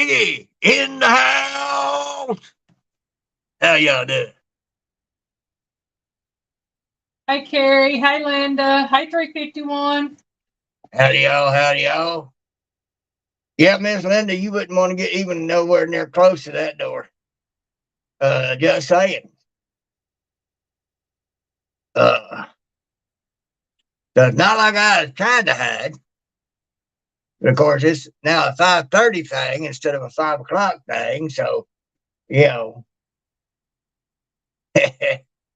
Piggy in the house. How y'all doing? Hi, Carrie. Hi, Linda. Hi, 351. Howdy y'all, howdy y'all. Yeah, Miss Linda, you wouldn't want to get even nowhere near close to that door. Just saying. So it's not like I was trying to hide. But of course, it's now a 5:30 thing instead of a 5 o'clock thing. So, you know,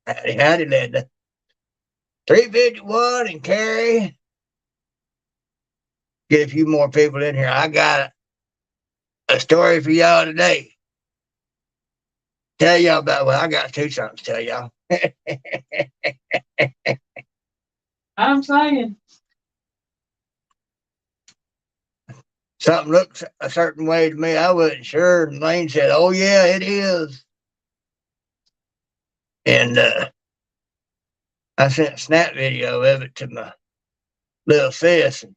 howdy, Linda. 351 and Carrie. Get a few more people in here. I got a story for y'all today. Tell y'all about, well, I got two something to tell y'all. I'm saying. Something looks a certain way to me. I wasn't sure. And Lane said, oh, yeah, it is. And I sent a snap video of it to my little sis. And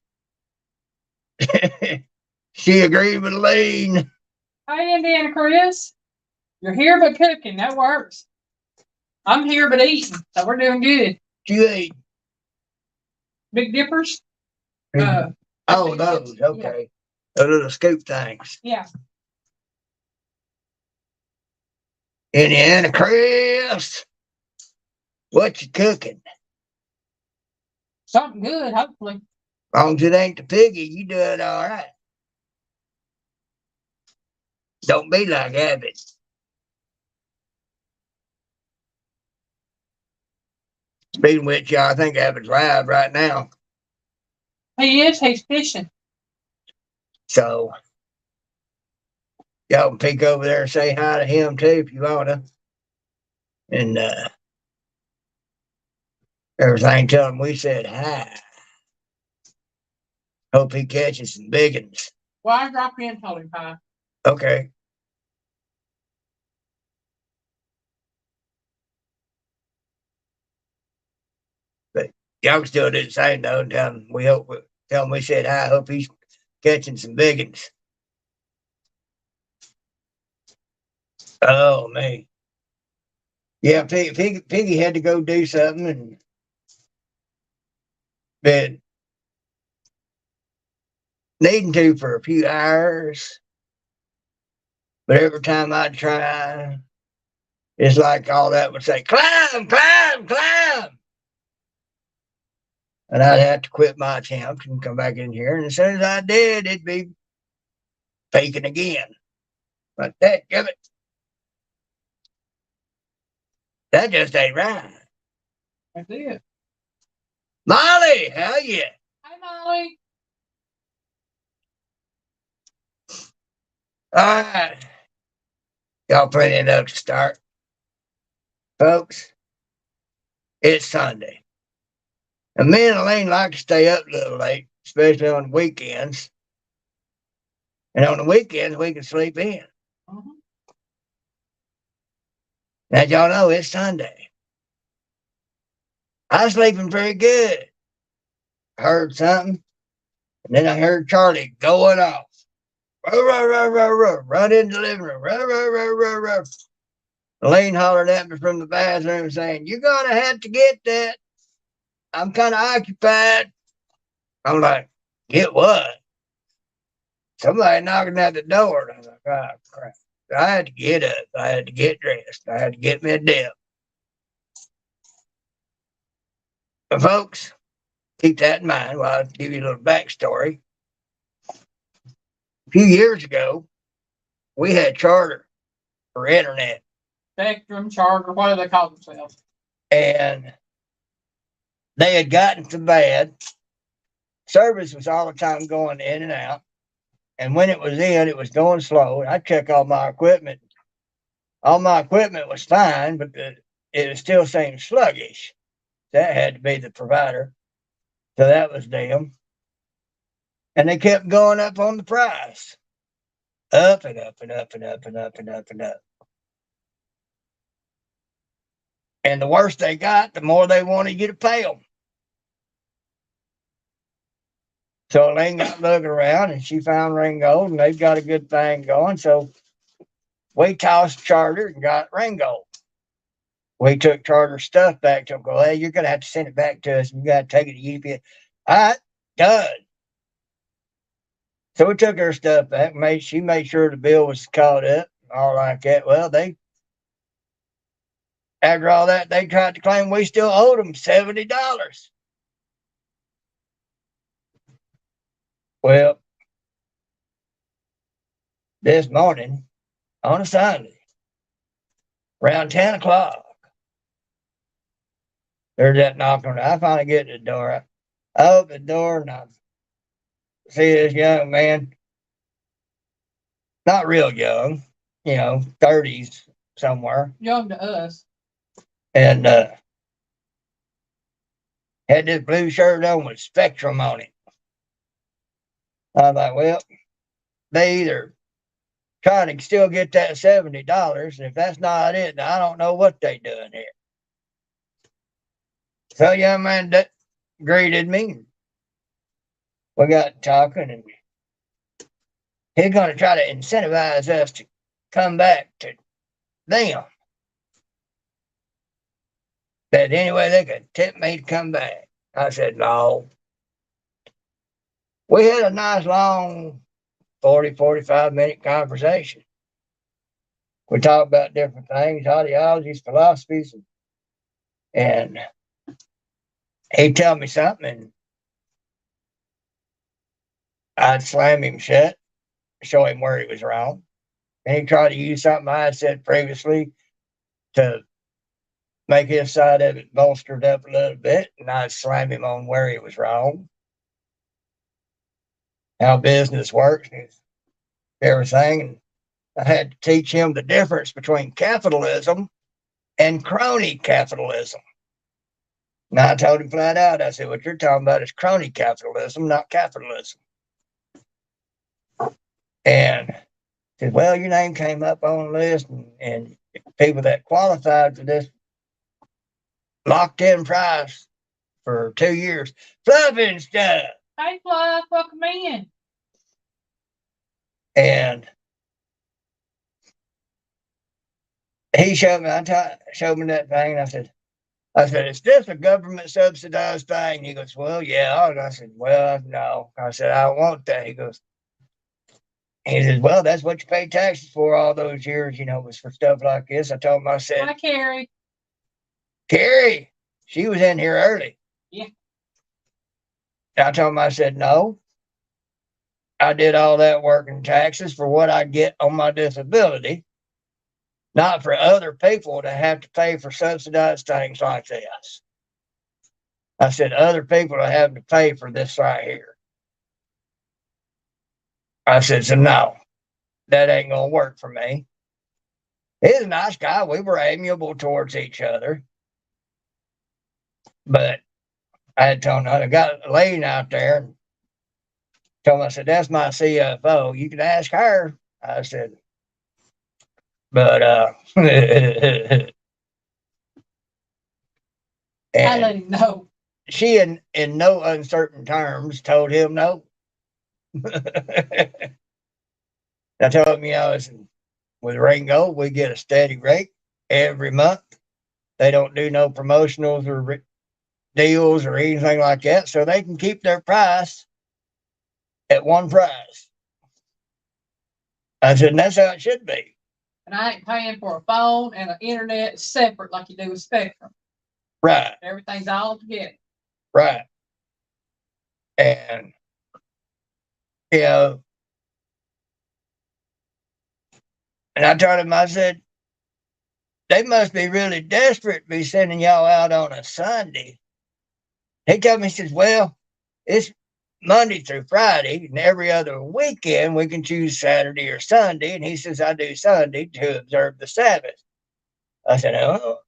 she agreed with Lane. Hi, Indiana Chris. You're here but cooking. That works. I'm here but eating. So we're doing good. You ate. Big Dippers? Oh, those. Okay. Yeah. Those little scoop things. Yeah. Indiana Chris, what you cooking? Something good, hopefully. As long as it ain't the piggy, you do it all right. Don't be like Abbott. Speaking of which, y'all, I think Abbott's live right now. He is. He's fishing. So, y'all can peek over there and say hi to him, too, if you want to. And everything, tell him we said hi. Hope he catches some big ones. Well, I dropped in and told him hi. Okay. But y'all can still do the same, though. Tell him we said hi. Hope he's catching some big ones. Oh, man. Yeah, Piggy had to go do something and been needing to for a few hours. But every time I try, it's like all that would say, climb, climb, climb. And I'd have to quit my attempt and come back in here. And as soon as I did, it'd be faking again. But that, give it. That just ain't right. That's it. Molly, how you? Hi, Molly. All right. Y'all plenty enough to start. Folks, it's Sunday. And me and Elaine like to stay up a little late, especially on the weekends. And on the weekends, we can sleep in. Mm-hmm. Now, y'all know it's Sunday. I was sleeping pretty good. I heard something, and then I heard Charlie going off. Run into the living room. Elaine hollered at me from the bathroom saying, you're going to have to get that. I'm kind of occupied. I'm like, get what? Somebody knocking at the door. And I was like, oh, crap. I had to get up. I had to get dressed. I had to get me a dip. But folks, keep that in mind while I give you a little backstory. A few years ago, we had charter for internet. Spectrum, Charter, what do they call themselves? And they had gotten so bad. Service was all the time going in and out. And when it was in, it was going slow. And I checked all my equipment. All my equipment was fine, but it was still saying sluggish. That had to be the provider. So that was them. And they kept going up on the price. Up and up and up and up and up and up and up. And the worse they got, the more they wanted you to pay them. So Elaine got looking around and she found Ringgold and they've got a good thing going. So we tossed Charter and got Ringgold. We took Charter's stuff back to him. Go, hey, you're going to have to send it back to us. You got to take it to UPS. All right, done. So we took her stuff back. She made sure the bill was caught up, all like that. Well, after all that, they tried to claim we still owed them $70. Well, this morning on a Sunday, around 10 o'clock, there's that knock on. I finally get to the door. I open the door and I see this young man, not real young, 30s somewhere, Young to us. and had this blue shirt on with Spectrum on it. I was like, well, they either trying to still get that $70, and if that's not it, then I don't know what they doing here. So young man greeted me. We got talking, and he's going to try to incentivize us to come back to them. That anyway they could tip me to come back. I said, no. We had a nice long 45-minute conversation. We talked about different things, ideologies, philosophies, and he told me something, and I'd slam him shut, show him where he was wrong. And he tried to use something I had said previously to make his side of it bolstered up a little bit, and I'd slam him on where he was wrong, how business works, and everything. And I had to teach him the difference between capitalism and crony capitalism. And I told him flat out, I said, what you're talking about is crony capitalism, not capitalism. And he said, well, your name came up on the list, and people that qualified for this locked in price for 2 years. Fluff and stuff. Hey, Fluff, welcome in. And he showed me, showed me that thing, and I said, is this a government subsidized thing? He goes, well, yeah. And I said, well, no. I said, I don't want that. He says, well, that's what you pay taxes for all those years, was for stuff like this. I told him, I said, hi, Carrie. Carrie, she was in here early. Yeah. I told him, I said, no. I did all that work in taxes for what I get on my disability, not for other people to have to pay for subsidized things like this. I said, other people are having to pay for this right here. I said, so no, that ain't going to work for me. He's a nice guy. We were amiable towards each other. But I had told him, I got Lane out there and told him, I said, that's my CFO. You can ask her. I said, but I let him know. She, in no uncertain terms, told him no. I told him, with Ringo, we get a steady rate every month. They don't do no promotionals or deals or anything like that, so they can keep their price at one price. I said, and that's how it should be. And I ain't paying for a phone and an internet separate like you do with Spectrum. Right. Everything's all together. Right. And, and I told him, I said, they must be really desperate to be sending y'all out on a Sunday. He told me, he says, well, it's Monday through Friday, and every other weekend we can choose Saturday or Sunday. And he says, I do Sunday to observe the Sabbath. I said, oh,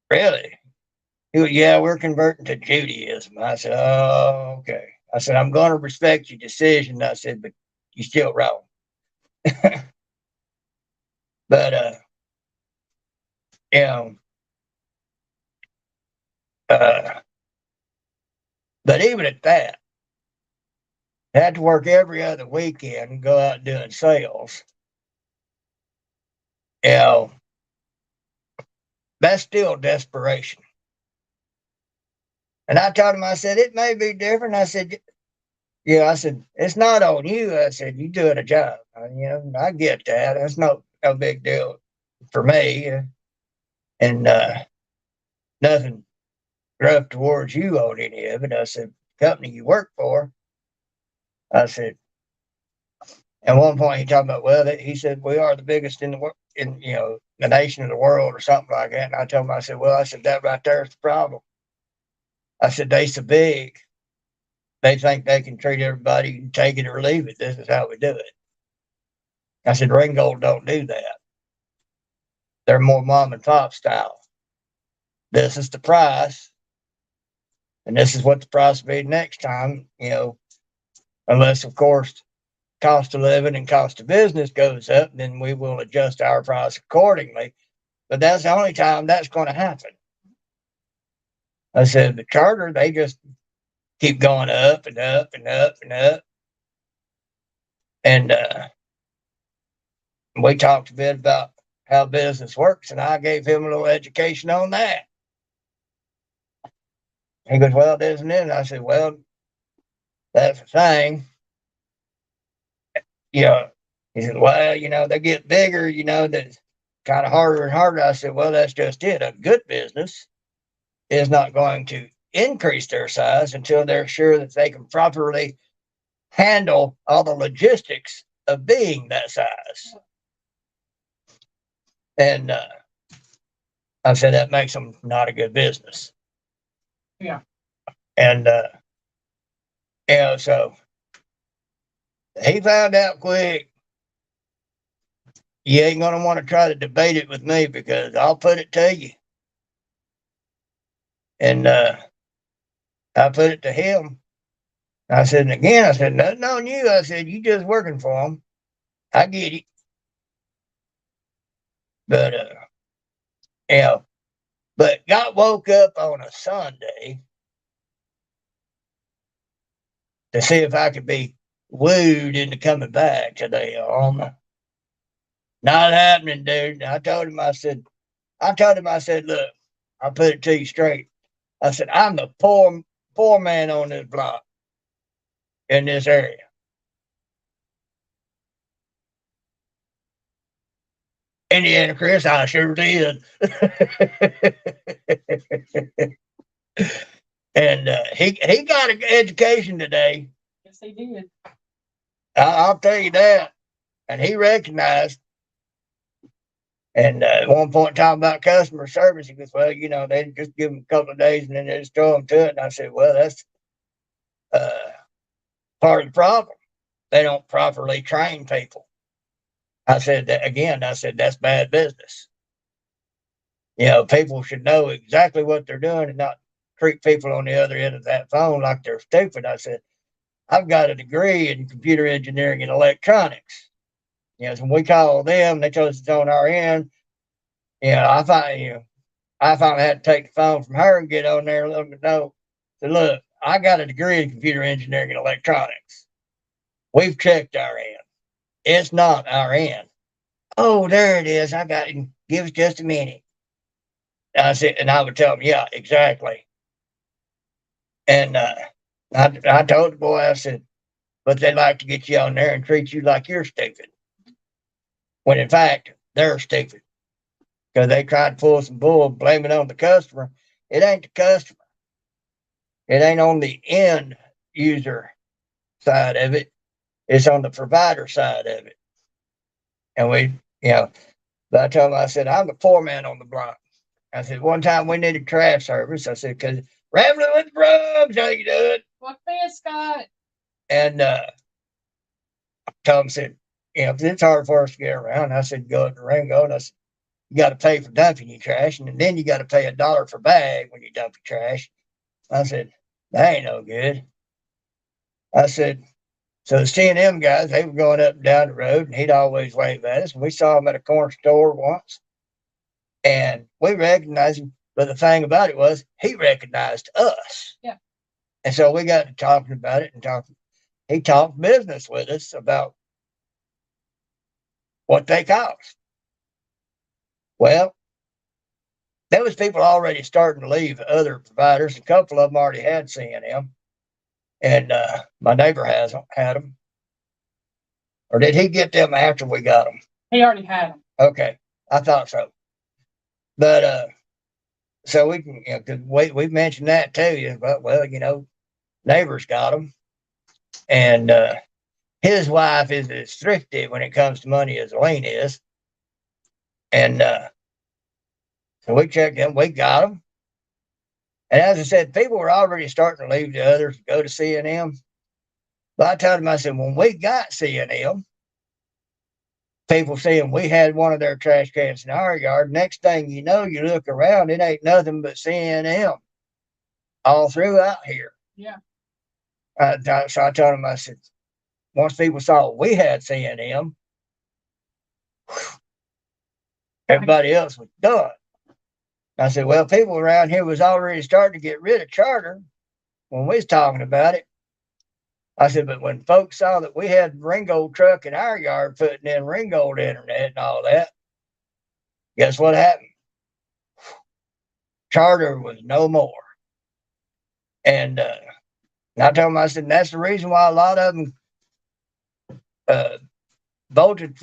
really? He goes, yeah, we're converting to Judaism. I said, oh, okay. I said, I'm going to respect your decision. I said, but you're still wrong. But, but even at that, Had to work every other weekend and go out doing sales. You know, that's still desperation. And I told him, I said, it may be different. I said, yeah, I said, it's not on you. I said, you doing a job. I get that. That's no big deal for me. And nothing rough towards you on any of it. I said, company you work for. I said, at one point he talked about, well, he said, we are the biggest in the world, in, the nation of the world or something like that. And I told him, I said, well, I said, that right there is the problem. I said, they so big. They think they can treat everybody and take it or leave it. This is how we do it. I said, Ringgold don't do that. They're more mom and pop style. This is the price. And this is what the price will be next time, unless, of course, cost of living and cost of business goes up, then we will adjust our price accordingly. But that's the only time that's going to happen. I said, the charter, they just keep going up and up and up and up. And we talked a bit about how business works, and I gave him a little education on that. He goes, well, isn't it? And I said, well, that's the thing. He said, well, they get bigger, that's kind of harder and harder. I said, well, that's just it. A good business is not going to increase their size until they're sure that they can properly handle all the logistics of being that size. And I said, that makes them not a good business. Yeah. And, so he found out quick, you ain't going to want to try to debate it with me because I'll put it to you. And I put it to him. I said, and again, I said, nothing on you. I said, you just working for him. I get it. But, but got woke up on a Sunday to see if I could be wooed into coming back today. Not happening, dude. I told him, I said, look, I'll put it to you straight. I said, I'm the poor man on this block in this area. Indiana Chris, I sure did. And he got an education today. Yes, he did. I'll tell you that. And he recognized. And at one point, talking about customer service, he goes, well, they just give them a couple of days and then they just throw them to it. And I said, well, that's part of the problem. They don't properly train people. I said that again. I said, that's bad business. People should know exactly what they're doing and not treat people on the other end of that phone like they're stupid. I said, I've got a degree in computer engineering and electronics. So when we call them, they tell us it's on our end. I finally had to take the phone from her and get on there and let them know. So look, I got a degree in computer engineering and electronics. We've checked our end. It's not our end. Oh, there it is. I got it. Give us just a minute. I said, and I would tell them, yeah, exactly. And I told the boy, I said, but they like to get you on there and treat you like you're stupid. When in fact, they're stupid. Because they tried to pull some bull, blame it on the customer. It ain't the customer. It ain't on the end user side of it. It's on the provider side of it. And but I told him, I said, I'm the poor man on the block. I said, one time we needed trash service. I said, because rambling with the brubs, how you do it? What this, Scott? And Tom said, it's hard for us to get around. I said, go up to Ringo. And I said, you got to pay for dumping your trash. And then you got to pay $1 per bag when you dump your trash. I said, that ain't no good. I said, so the C&M guys, they were going up and down the road, and he'd always wave at us. And we saw him at a corner store once. And we recognized him. But the thing about it was, he recognized us. Yeah. And so we got to talking about it and talking. he talked business with us about what they cost. Well, there was people already starting to leave other providers. A couple of them already had C&M, and my neighbor had them. Or did he get them after we got them? He already had them. Okay, I thought so. But so we can, cause we mentioned that too. But well, neighbors got them, and his wife is as restrictive when it comes to money as Elaine is, and so we checked them. We got them. And as I said, people were already starting to leave the others, go to C&M. But I told him, I said, when we got C&M, people seeing we had one of their trash cans in our yard. Next thing you know, you look around, it ain't nothing but C&M all throughout here. Yeah. So I told him, I said, once people saw we had C&M, everybody else was done. I said, well, people around here was already starting to get rid of charter when we was talking about it. I said, but when folks saw that we had Ringgold truck in our yard putting in Ringgold internet and all that, guess what happened? Charter was no more. And I told them, I said, and that's the reason why a lot of them voted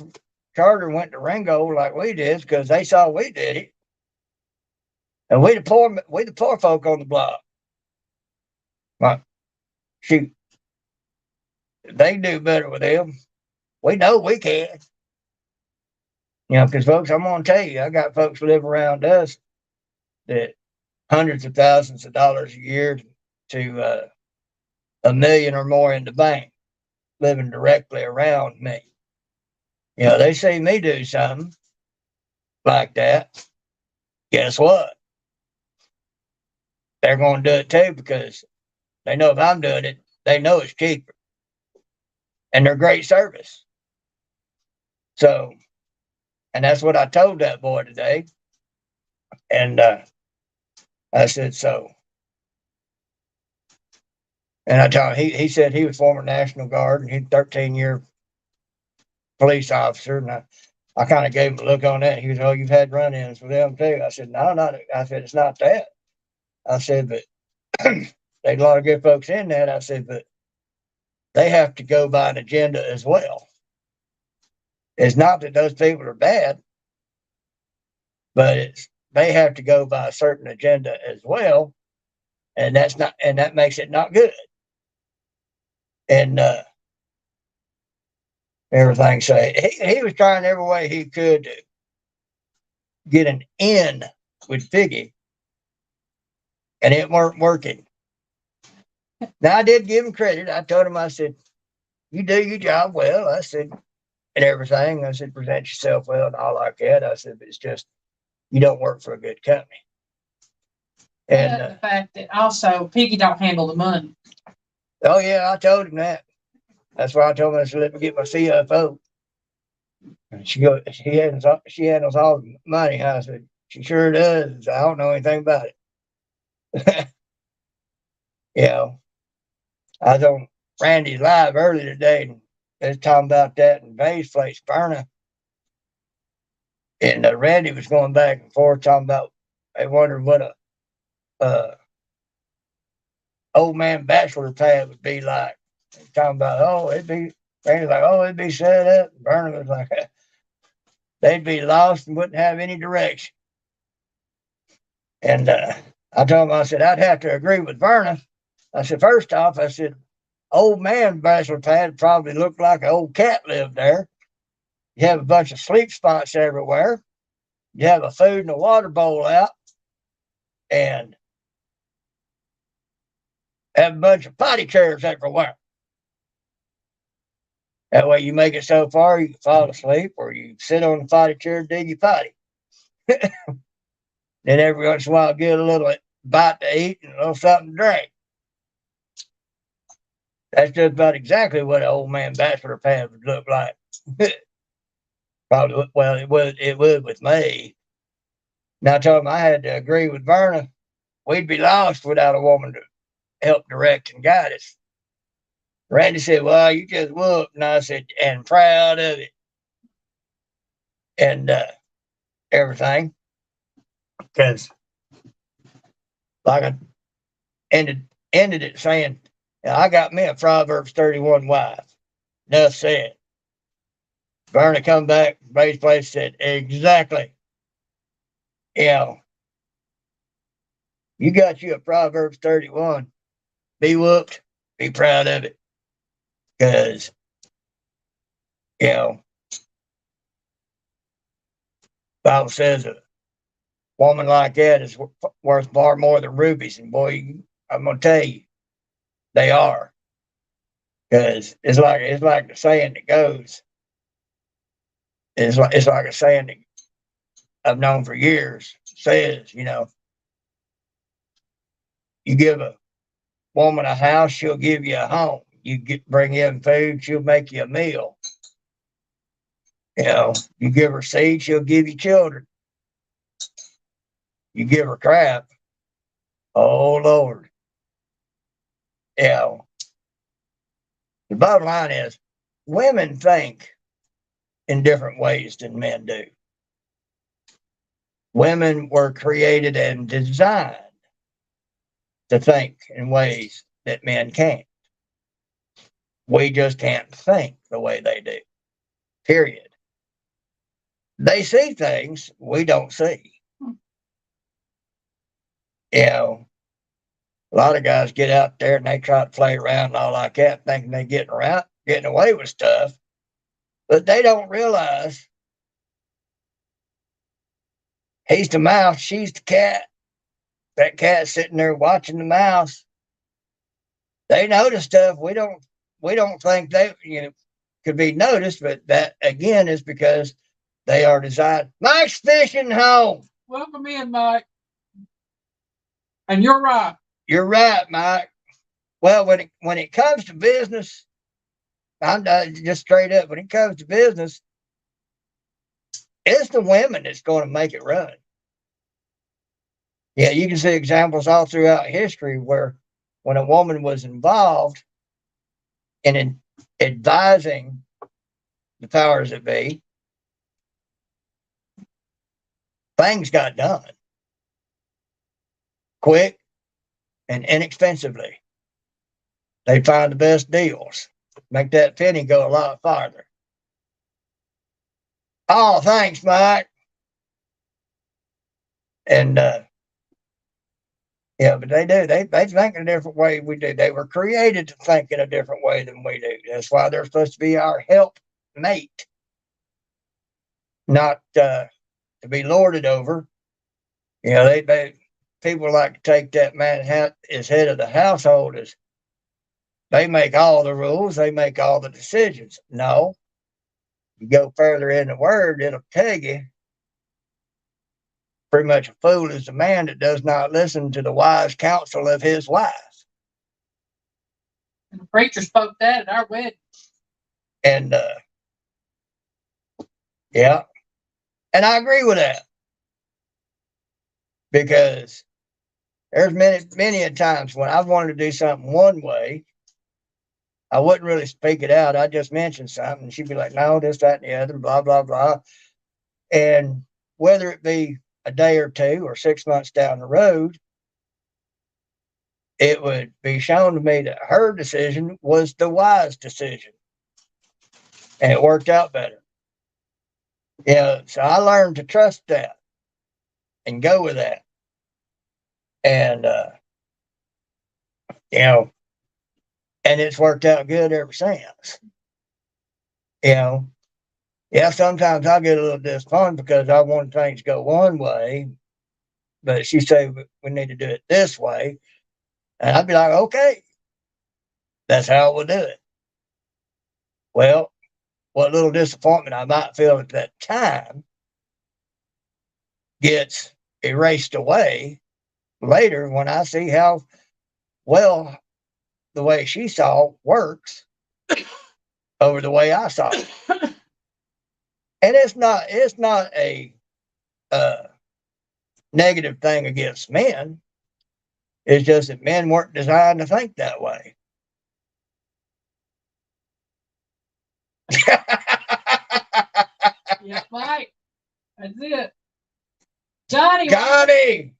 charter went to Ringgold like we did, because they saw we did it. And we the poor folk on the block. Like, shoot, they do better with them. We know we can. Because folks, I'm gonna tell you, I got folks live around us that hundreds of thousands of dollars a year to $1 million or more in the bank, living directly around me. They see me do something like that. Guess what? They're going to do it too, because they know if I'm doing it, they know it's cheaper. And they're great service. So, and that's what I told that boy today. And I said, so. And I told him, he said he was former National Guard and he's 13-year police officer. And I kind of gave him a look on that. He was, oh, you've had run-ins with them too. I said, no, not. I said, it's not that. I said, but there's a lot of good folks in that. I said, but they have to go by an agenda as well. It's not that those people are bad, but they have to go by a certain agenda as well, and that makes it not good. And everything. So he was trying every way he could to get an in with Piggy, and it weren't working. Now I did give him credit. I told him, I said, you do your job well. I said, and everything. I said, present yourself well and all like that. I said, but it's just you don't work for a good company. And the fact that also Piggy don't handle the money. Oh yeah, I told him that. That's why I told him, I said, let me get my CFO. And she handles all the money. I said, she sure does. I don't know anything about it. I was on Randy's live earlier today, and they was talking about that in Bay's place, Verna. And Randy was going back and forth talking about, they wondered what a old man bachelor pad would be like. Talking about, Randy's like, it'd be set up. And Verna was like, they'd be lost and wouldn't have any direction. And I told him, I said, I'd have to agree with Verna. I said, first off, I said, old man bachelor pad probably looked like an old cat lived there. You have a bunch of sleep spots everywhere. You have a food and a water bowl out, and have a bunch of potty chairs everywhere. That way you make it so far you can fall asleep, or you sit on the potty chair and dig your potty. Then every once in a while get a little bite to eat and a little something to drink. That's just about exactly what an old man bachelor pad would look like. Probably, well, it would with me. Now I told him I had to agree with Verna. We'd be lost without a woman to help direct and guide us. Randy said, well, you just whooped. And I said, and proud of it. And everything. Because like I ended it saying, I got me a Proverbs 31 wife. Enough said. Bernie come back, base place said, exactly. You know, you got you a Proverbs 31. Be whooped. Be proud of it. Because, you know, Bible says a woman like that is worth far more than rubies. And boy, I'm going to tell you, they are. Because it's like the saying that goes. It's like a saying that I've known for years. Says, you know, you give a woman a house, she'll give you a home. Bring in food, she'll make you a meal. You know, you give her seed, she'll give you children. You give her crap, oh Lord. You know, the bottom line is women think in different ways than men do. Women were created and designed to think in ways that men can't. We just can't think the way they do. Period. They see things we don't see. You know, a lot of guys get out there and they try to play around and all like that, thinking they're getting away with stuff, but they don't realize he's the mouse, she's the cat. That cat's sitting there watching the mouse. They notice stuff we don't think they could be noticed, but that again is because they are designed. Mike's fishing home. Welcome in, Mike. And you're right. You're right, Mike. Well, when it comes to business, I'm just straight up. When it comes to business, it's the women that's going to make it run. Yeah, you can see examples all throughout history where when a woman was involved in advising the powers that be, things got done quick and inexpensively. They find the best deals, make that penny go a lot farther. Oh, thanks, Mike. And yeah, but they do. They think in a different way we do. They were created to think in a different way than we do. That's why they're supposed to be our help mate, not to be lorded over. You know, they people like to take that man as head of the household as they make all the rules, they make all the decisions. No, you go further in the word, it'll tell you pretty much a fool is the man that does not listen to the wise counsel of his wife. And the preacher spoke that at our wedding. And yeah, and I agree with that because there's many a times when I've wanted to do something one way, I wouldn't really speak it out. I just mentioned something, and she'd be like, "No, this, that, and the other, blah, blah, blah." And whether it be a day or two or 6 months down the road, it would be shown to me that her decision was the wise decision, and it worked out better. Yeah, so I learned to trust that and go with that, and you know, and it's worked out good ever since. You know, yeah, sometimes I get a little disappointed because I want things to go one way, but she said we need to do it this way, and I'd be like, okay, that's how we'll do it. Well, what little disappointment I might feel at that time gets erased away later when I see how well the way she saw works over the way I saw it. And it's not a negative thing against men. It's just that men weren't designed to think that way. Yeah, Mike. That's it. Johnny. Johnny.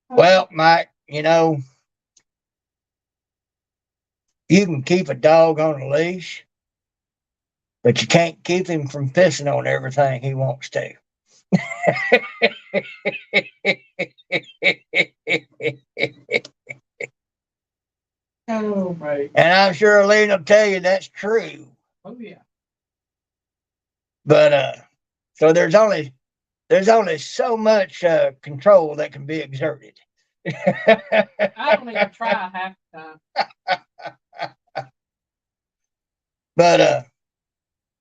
Well, Mike, you know, you can keep a dog on a leash, but you can't keep him from pissing on everything he wants to. Oh, mate. And I'm sure Lena will tell you that's true. Oh, yeah. But so there's only so much control that can be exerted. I don't even try half the time. But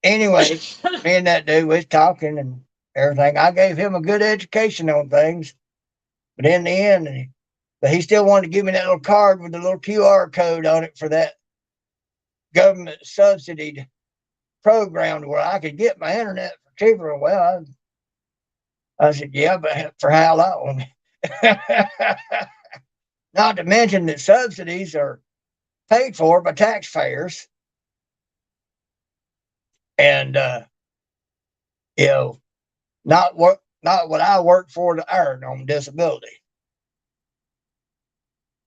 anyway, me and that dude was talking and everything. I gave him a good education on things, but in the end, but he still wanted to give me that little card with the little QR code on it for that government subsidied program where I could get my internet for cheaper. Well, I said, yeah, but for how long? Not to mention that subsidies are paid for by taxpayers. And, you know, not what I work for to earn on disability.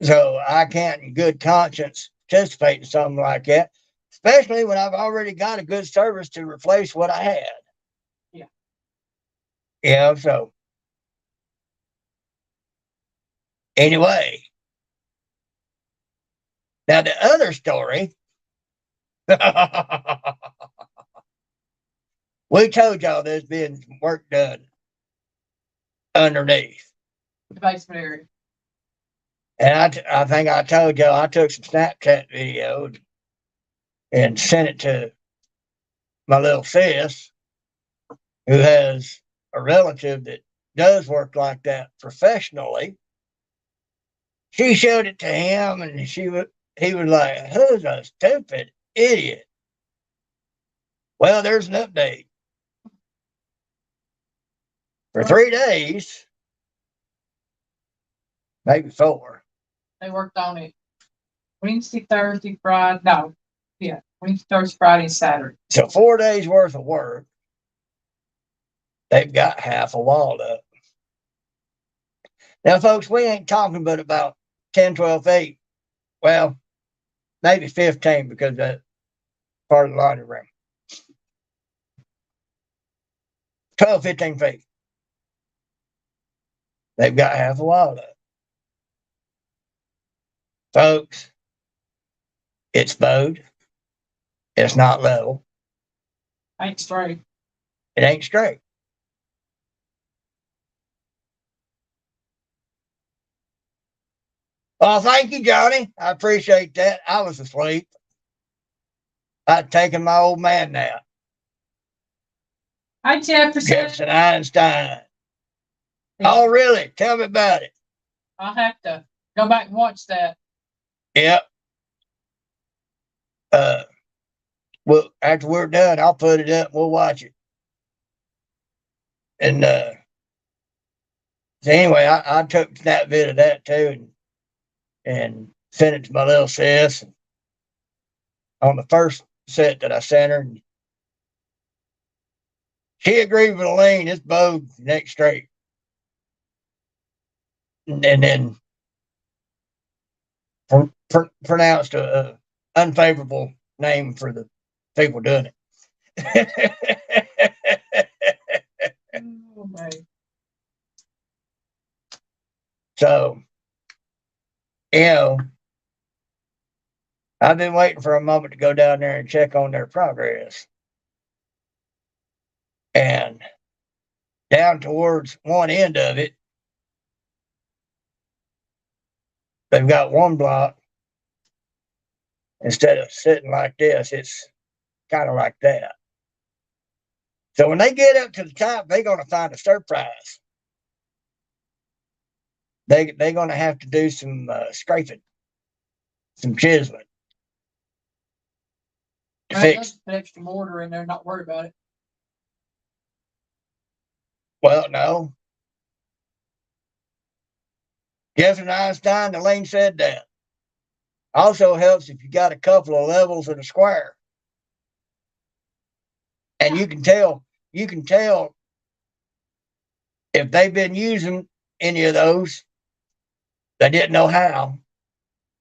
So I can't in good conscience participate in something like that, especially when I've already got a good service to replace what I had. Yeah. Yeah, so anyway. Now the other story, we told y'all there's been work done underneath. The basement area. And I think I told y'all I took some Snapchat videos and sent it to my little sis, who has a relative that does work like that professionally. She showed it to him, and he was like, "Who's a stupid idiot?" Well, there's an update. For 3 days, maybe 4. They worked on it Wednesday, Thursday, Friday. No, yeah, Wednesday, Thursday, Friday, Saturday. So 4 days worth of work. They've got half a wall up. Now, folks, we ain't talking but about 10, 12 feet. Well, maybe 15 because that's part of the laundry room. 12, 15 feet. They've got half a wall up. Folks, it's bowed. It's not level. Ain't straight. It ain't straight. Well, thank you, Johnny. I appreciate that. I was asleep. I'd taken my old man nap. Hi, Jefferson Einstein. Yeah. Oh, really? Tell me about it. I'll have to go back and watch that. Yep. Well, after we're done, I'll put it up and we'll watch it. And so anyway, I took a snap vid of that too and sent it to my little sis. And on the first set that I sent her, and she agreed with Elaine. It's bowed neck straight. And then pronounced a unfavorable name for the people doing it. Oh, my. So, you know, I've been waiting for a moment to go down there and check on their progress. And down towards one end of it, they've got one block. Instead of sitting like this, it's kind of like that. So when they get up to the top, they're going to find a surprise. They're going to have to do some scraping, some chiseling. To fix. Put extra mortar in there, not worry about it. Well, no. Jefferson Einstein, Elaine said that. Also helps if you got a couple of levels in a square. And you can tell if they've been using any of those, they didn't know how,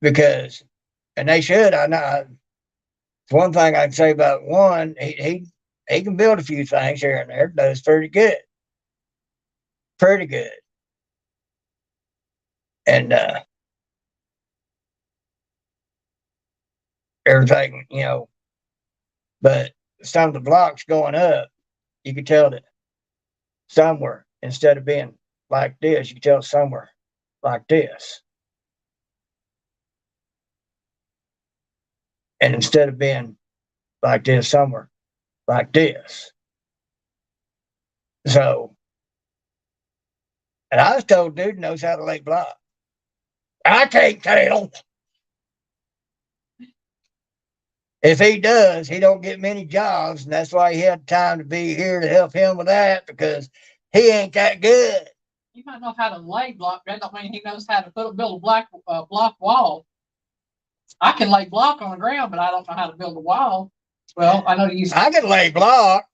because, and they should. I know. One thing I can say about one, he can build a few things here and there. Does pretty good, pretty good, and everything, you know. But some of the blocks going up, you can tell that somewhere, instead of being like this, you can tell somewhere like this, and instead of being like this, somewhere like this. So, and I was told dude knows how to lay block. I can't tell. If he does, he don't get many jobs, and that's why he had time to be here to help him with that, because he ain't that good. He might know how to lay block. That don't mean he knows how to build a block wall. I can lay block on the ground, but I don't know how to build a wall. Well, I know to use. I can lay block.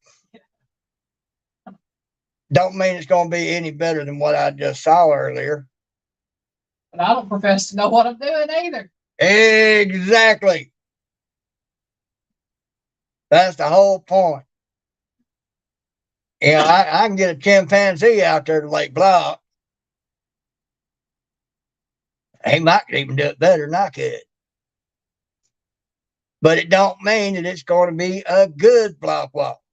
Don't mean it's going to be any better than what I just saw earlier. But I don't profess to know what I'm doing either. Exactly. That's the whole point. Yeah, I can get a chimpanzee out there to lay block. He might even do it better than I could. But it don't mean that it's going to be a good block wall.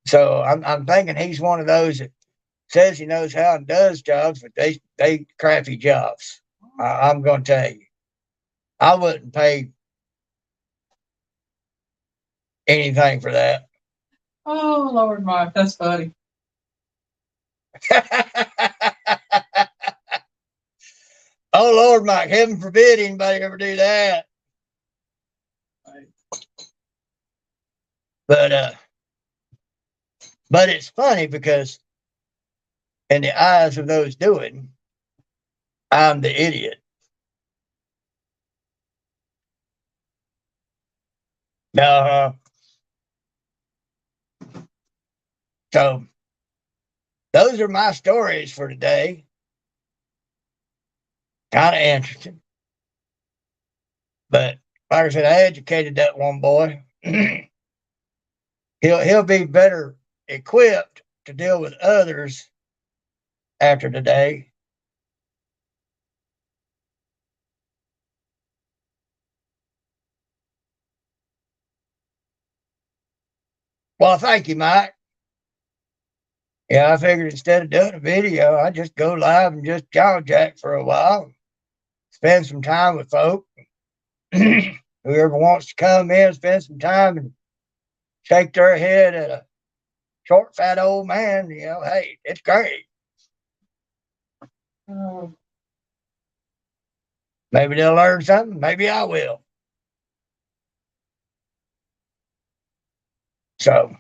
So I'm thinking he's one of those that says he knows how and does jobs, but they crappy jobs. I'm going to tell you. I wouldn't pay anything for that. Oh, Lord, Mike, that's funny. Oh, Lord, Mike, heaven forbid anybody ever do that. But it's funny because in the eyes of those doing, I'm the idiot. So those are my stories for today. Kind of interesting. But like I said, I educated that one boy. He'll be better equipped to deal with others after today. Well, thank you, Mike. Yeah, I figured instead of doing a video, I'd just go live and just jaw jack for a while, spend some time with folk. Whoever wants to come in, spend some time and shake their head at a short, fat old man, you know, hey, it's great. Maybe they'll learn something. Maybe I will. So,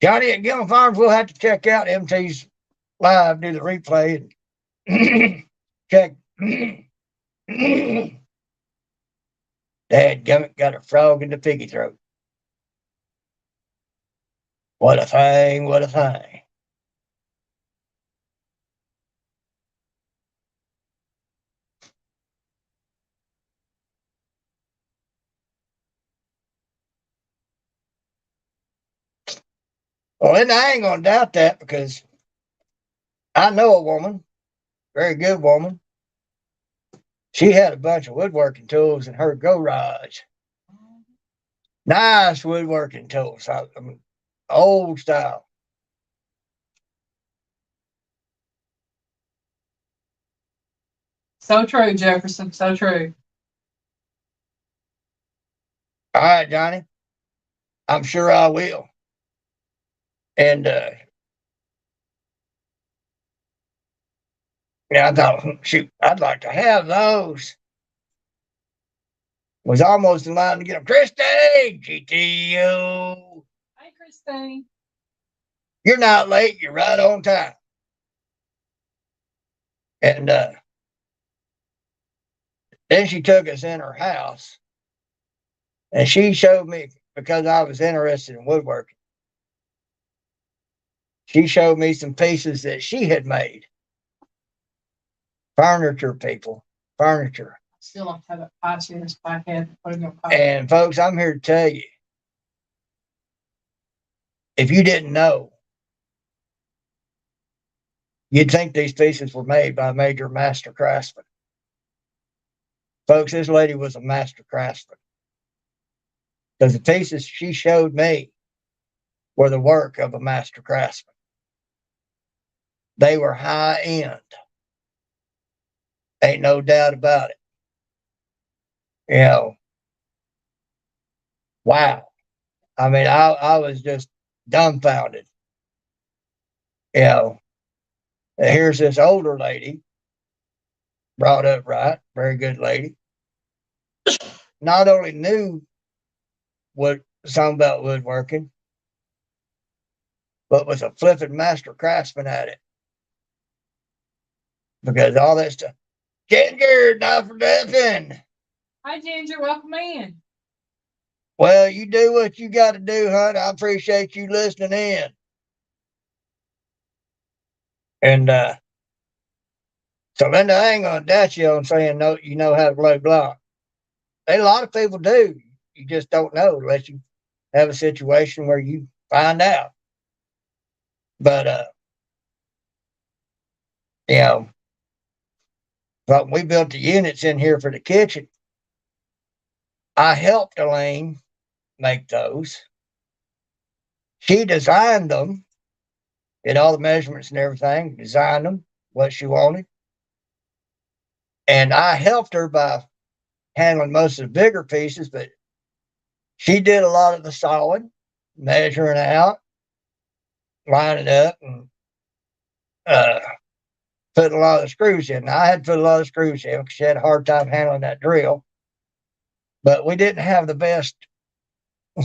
Johnny at Gillen Farms, we'll have to check out MT's live, do the replay, and check. Dad gummit got a frog in the piggy throat. What a thing, what a thing. Well, and I ain't going to doubt that, because I know a woman, very good woman. She had a bunch of woodworking tools in her garage. Nice woodworking tools, old style. So true, Jefferson. So true. All right, Johnny. I'm sure I will. And yeah, I thought, shoot, I'd like to have those. Was almost in line to get them. Christy, GTO. Hey, Christine. You're not late. You're right on time. And then she took us in her house and she showed me, because I was interested in woodworking, she showed me some pieces that she had made. Furniture, people, furniture. Still don't have it pie chairs back in, putting your pie. And folks, I'm here to tell you, if you didn't know, you'd think these pieces were made by a major master craftsman. Folks, this lady was a master craftsman. Because the pieces she showed me were the work of a master craftsman. They were high end. Ain't no doubt about it. You know, wow. I mean, I was just dumbfounded. You know, here's this older lady, brought up right, very good lady. Not only knew what something about woodworking, but was a flipping master craftsman at it. Because all that stuff. Ginger, not for nothing. Hi, Ginger. Welcome in. Well, you do what you got to do, hon. I appreciate you listening in. And so, Linda, I ain't going to doubt you on saying no, you know how to lay block. A lot of people do. You just don't know unless you have a situation where you find out. But, you know, but we built the units in here for the kitchen. I helped Elaine make those. She designed them, did all the measurements and everything, designed them, what she wanted. And I helped her by handling most of the bigger pieces, but she did a lot of the solid, measuring out, lining up, and putting a lot of the screws in. Now, I had to put a lot of screws in because she had a hard time handling that drill. But we didn't have the best,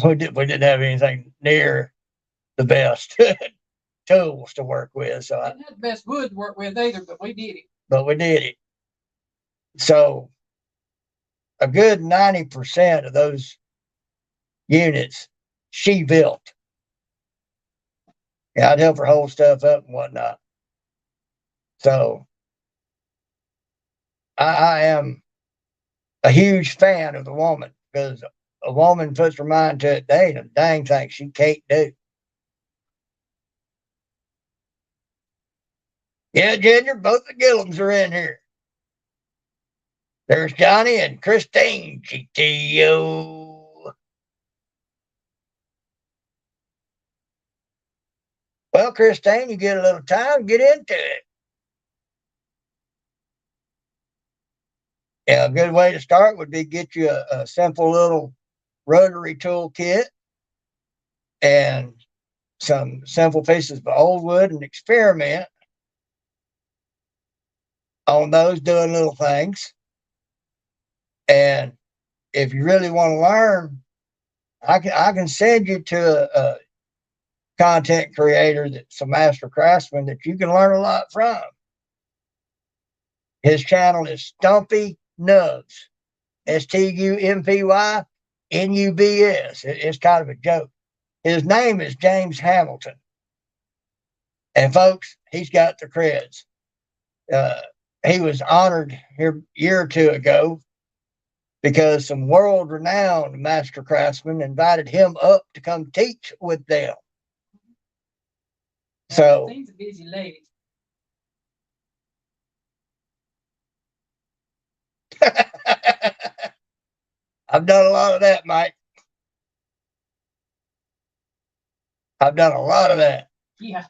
we didn't have anything near the best tools to work with. So Didn't have the best wood to work with either, but we did it. But we did it. So a good 90% of those units she built. Yeah, I'd help her hold stuff up and whatnot. So I am a huge fan of the woman because a woman puts her mind to it, they ain't a dang thing she can't do. Yeah, Ginger, both the Gillums are in here. There's Johnny and Christine GTO. Well, Christine, you get a little time, get into it. Yeah, a good way to start would be get you a simple little rotary tool kit and some simple pieces of old wood and experiment on those doing little things. And if you really want to learn, I can send you to a content creator that's a master craftsman that you can learn a lot from. His channel is Stumpy Nubs, STUMPYNUBS. It's kind of a joke. His name is James Hamilton. And folks, he's got the creds. He was honored here a year or two ago because some world-renowned master craftsmen invited him up to come teach with them. So She's a busy lady. I've done a lot of that, Mike. I've done a lot of that. Yeah.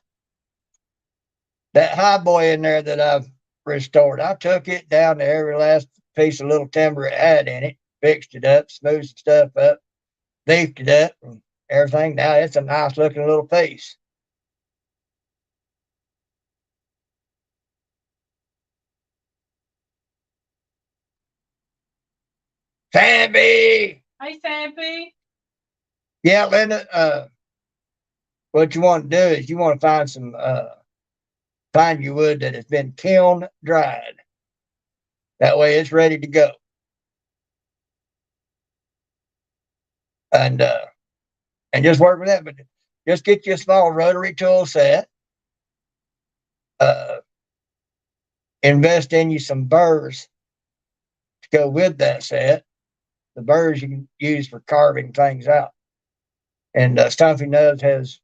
That high boy in there that I've restored, I took it down to every last piece of little timber it had in it, fixed it up, smoothed stuff up, beefed it up, and everything. Now it's a nice looking little piece. Sammy! Hey, Sappy. Yeah, Linda, what you want to do is you want to find some find you wood that has been kiln dried. That way it's ready to go. And just work with that. But just get you a small rotary tool set. Uh, invest in you some burrs to go with that set. The burrs you can use for carving things out. And Stumpy Nubs has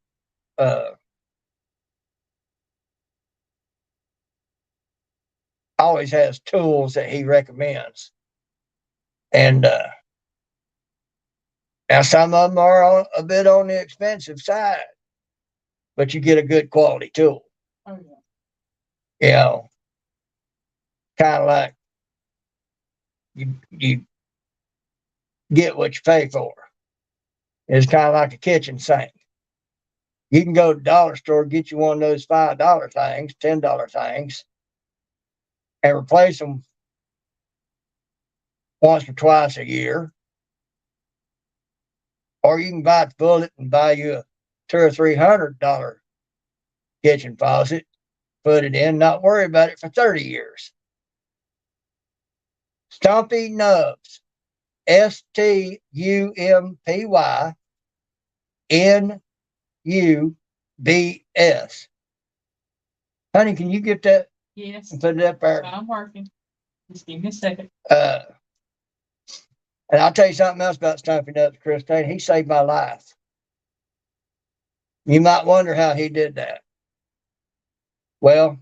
always has tools that he recommends. And now some of them are a bit on the expensive side, but you get a good quality tool. Oh, yeah. You know, kind of like you get what you pay for. It's kind of like a kitchen sink. You can go to the dollar store, get you one of those $5 things, $10 things, and replace them once or twice a year. Or you can bite the bullet and buy you a $200 or $300 kitchen faucet, put it in, not worry about it for 30 years. Stumpy Nubs, STUMPYNUBS. Honey, can you get that? Yes. And put it up there. I'm working. Just give me a second. And I'll tell you something else about Stumpy Nubs, Christine. He saved my life. You might wonder how he did that. Well,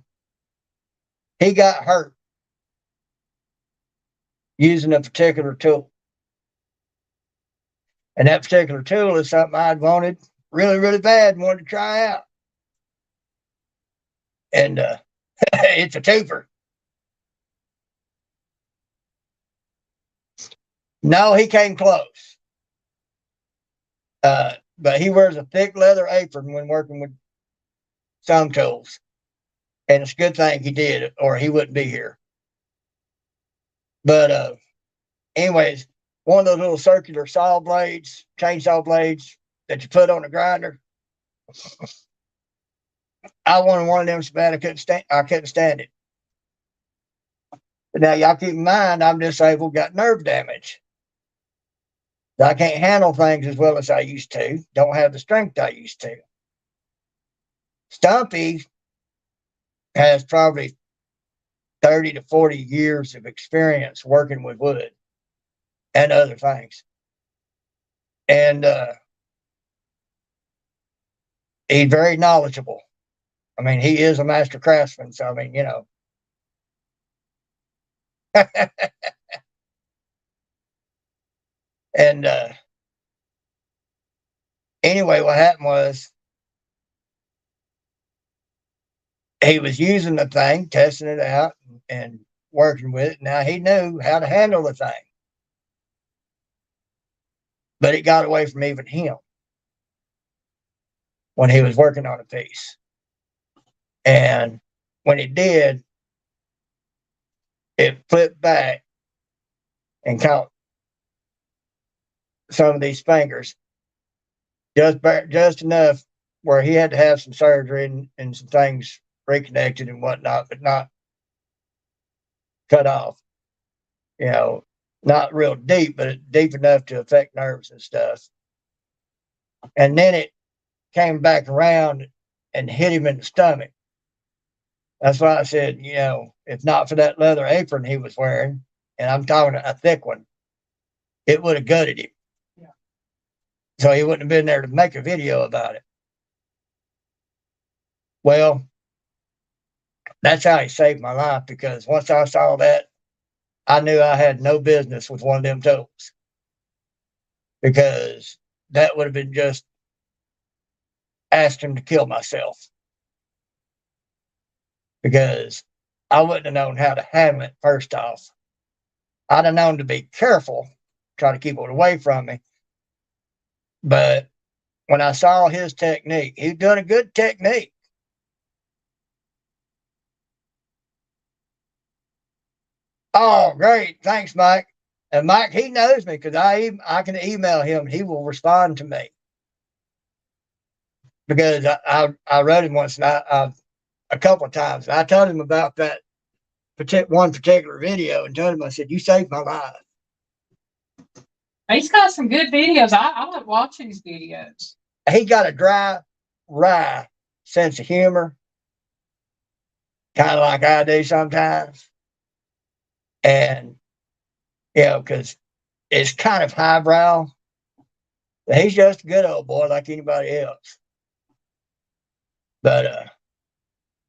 he got hurt using a particular tool. And that particular tool is something I'd wanted really, really bad and wanted to try out. And it's a twofer. No, he came close. But he wears a thick leather apron when working with some tools. And it's a good thing he did, or he wouldn't be here. But anyways, one of those little circular saw blades, chainsaw blades that you put on a grinder. I wanted one of them so bad I couldn't stand it. But now y'all keep in mind, I'm disabled, got nerve damage. I can't handle things as well as I used to. Don't have the strength I used to. Stumpy has probably 30 to 40 years of experience working with wood and other things. And he's very knowledgeable. I mean, he is a master craftsman. So, I mean, you know. And anyway, what happened was he was using the thing, testing it out, and working with it. Now he knew how to handle the thing, but it got away from even him when he was working on a piece. And when it did, it flipped back and caught some of these fingers just enough where he had to have some surgery and some things reconnected and whatnot, but not cut off. You know, not real deep, but deep enough to affect nerves and stuff. And then it came back around and hit him in the stomach. That's why I said, you know, if not for that leather apron he was wearing, and I'm talking a thick one, it would have gutted him. Yeah. So he wouldn't have been there to make a video about it. Well, that's how he saved my life, because once I saw that, I knew I had no business with one of them tools, because that would have been just asking to kill myself, because I wouldn't have known how to handle it. First off, I'd have known to be careful, try to keep it away from me. But when I saw his technique, he'd done a good technique. Oh, great. Thanks, Mike. And Mike, he knows me because I can email him. He will respond to me, because I wrote him once, and a couple of times. I told him about that one particular video and told him, I said, "You saved my life." He's got some good videos. I like watching his videos. He got a dry, wry sense of humor, kind of like I do sometimes. And, because it's kind of highbrow, but he's just a good old boy like anybody else. But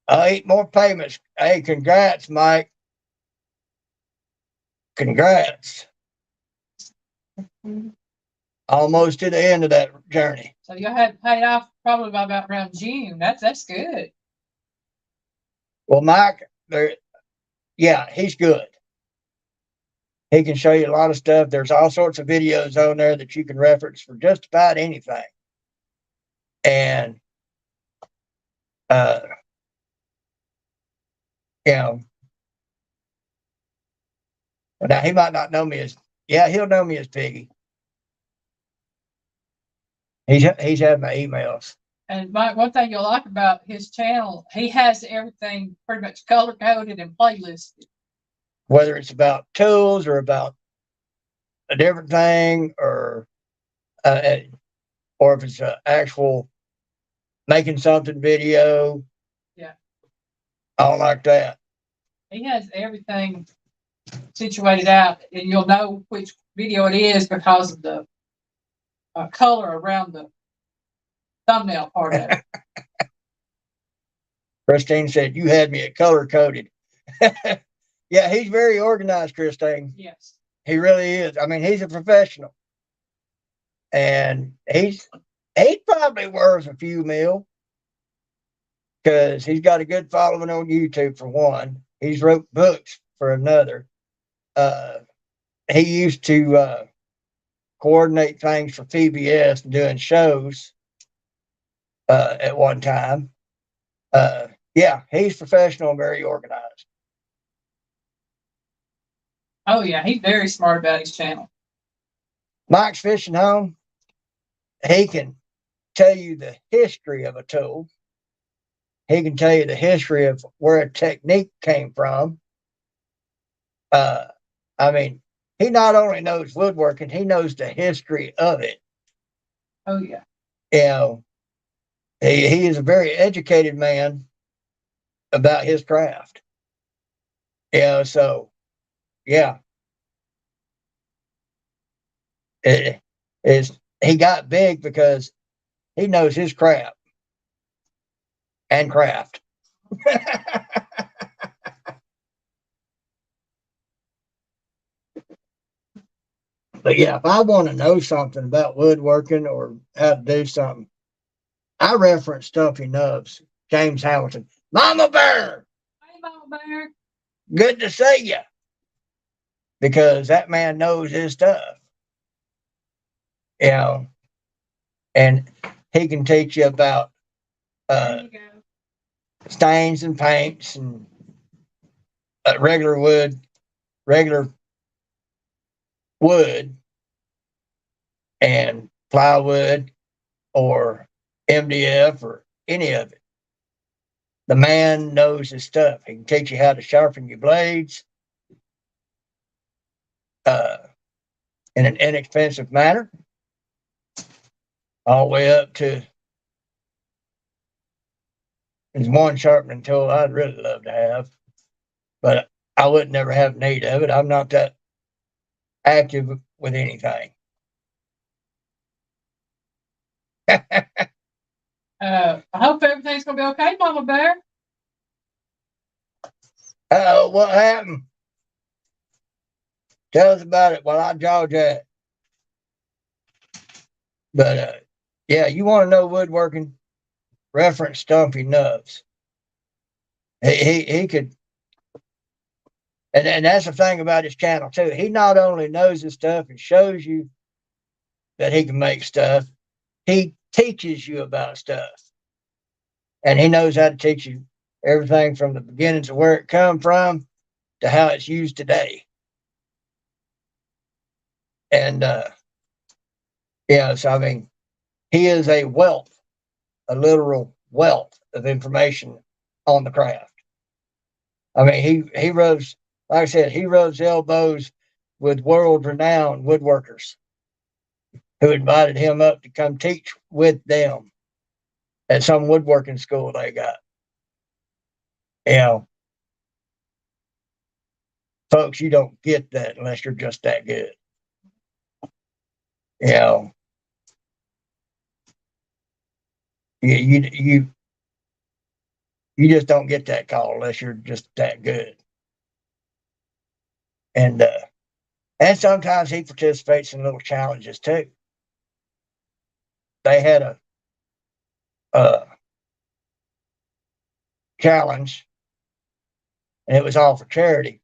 I'll eat more payments. Hey, congrats, Mike. Congrats. Almost to the end of that journey. So you had paid off probably by about around June. That's good. Well, Mike, he's good. He can show you a lot of stuff. There's all sorts of videos on there that you can reference for just about anything. And, now he might not know me as, he'll know me as Piggy. He's had my emails. And Mike, one thing you'll like about his channel, he has everything pretty much color coded and playlisted. Whether it's about tools or about a different thing, or if it's an actual making something video. Yeah. I don't like that. He has everything situated out, and you'll know which video it is because of the color around the thumbnail part of it. Christine said, "You had me at color coded." Yeah, he's very organized, Christine. Yes. He really is. I mean, he's a professional. And he's probably worth a few mil, because he's got a good following on YouTube for one. He's wrote books for another. He used to coordinate things for PBS and doing shows at one time. He's professional and very organized. Oh yeah, he's very smart about his channel. Mike's Fishing Home, he can tell you the history of a tool. He can tell you the history of where a technique came from. I mean, he not only knows woodworking, he knows the history of it. Oh yeah. He is a very educated man about his craft. So he got big because he knows his crap and craft. But if I want to know something about woodworking or how to do something, I reference Stumpy Nubs, James Hamilton. Mama Bear! Hey, Mama Bear. Good to see you. Because that man knows his stuff. And he can teach you about stains and paints and regular wood and plywood or MDF or any of it. The man knows his stuff. He can teach you how to sharpen your blades in an inexpensive manner, all the way up to, there's one sharpening tool I'd really love to have, but I would never have need of it. I'm not that active with anything. I hope everything's gonna be okay, Mama Bear. What happened? Tell us about it while I jaw jack. But you want to know woodworking? Reference Stumpy Nubs. He could, and that's the thing about his channel too. He not only knows his stuff and shows you that he can make stuff, he teaches you about stuff, and he knows how to teach you everything from the beginnings of where it come from to how it's used today. And so I mean, he is a wealth, a literal wealth of information on the craft. I mean, he rubs, like I said, he rubs elbows with world-renowned woodworkers who invited him up to come teach with them at some woodworking school they got. You know, folks, you don't get that unless you're just that good. You know, you just don't get that call unless you're just that good. And sometimes he participates in little challenges too. They had a challenge, and it was all for charity.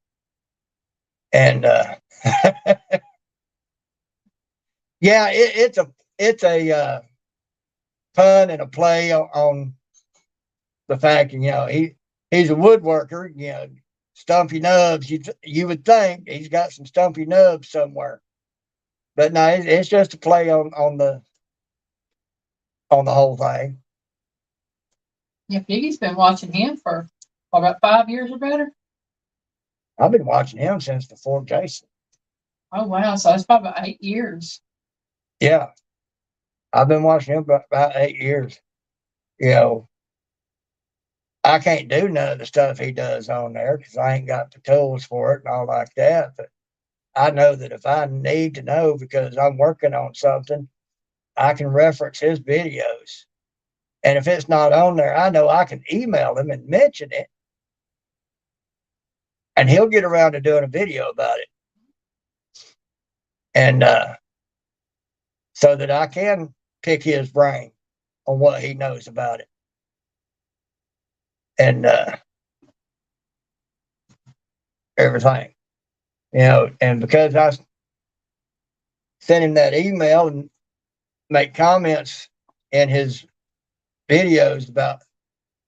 And yeah, it's a pun and a play on the fact, you know, he's a woodworker, you know, stumpy nubs. You would think he's got some stumpy nubs somewhere, but no, it's just a play on the whole thing. Yeah, Piggy's been watching him for about 5 years or better. I've been watching him since before Jason. Oh wow, so it's probably about 8 years. Yeah, I've been watching him about 8 years. You know, I can't do none of the stuff he does on there because I ain't got the tools for it and all like that. But I know that if I need to know because I'm working on something, I can reference his videos. And if it's not on there, I know I can email him and mention it. And he'll get around to doing a video about it. And so that I can pick his brain on what he knows about it. And everything. You know, and because I sent him that email and make comments in his videos about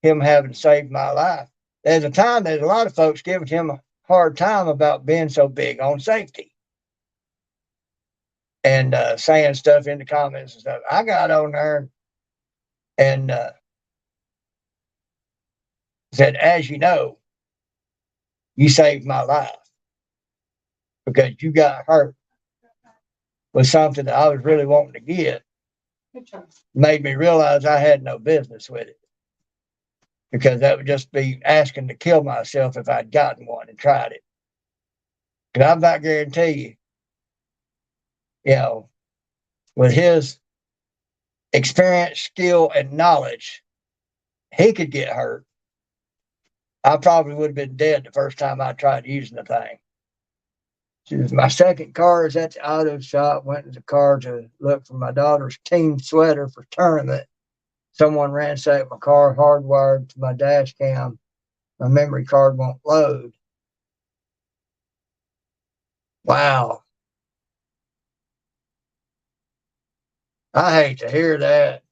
him having saved my life, there's a lot of folks giving him a hard time about being so big on safety and saying stuff in the comments and stuff. I got on there and said, as you know, you saved my life because you got hurt with something that I was really wanting to get. Made me realize I had no business with it because that would just be asking to kill myself if I'd gotten one and tried it. And I'm not guarantee you know, with his experience, skill, and knowledge, he could get hurt. I probably would have been dead the first time I tried using the thing. My second car is at the auto shop. Went in the car to look for my daughter's team sweater for tournament. Someone ransacked my car, hardwired to my dash cam. My memory card won't load. Wow. I hate to hear that.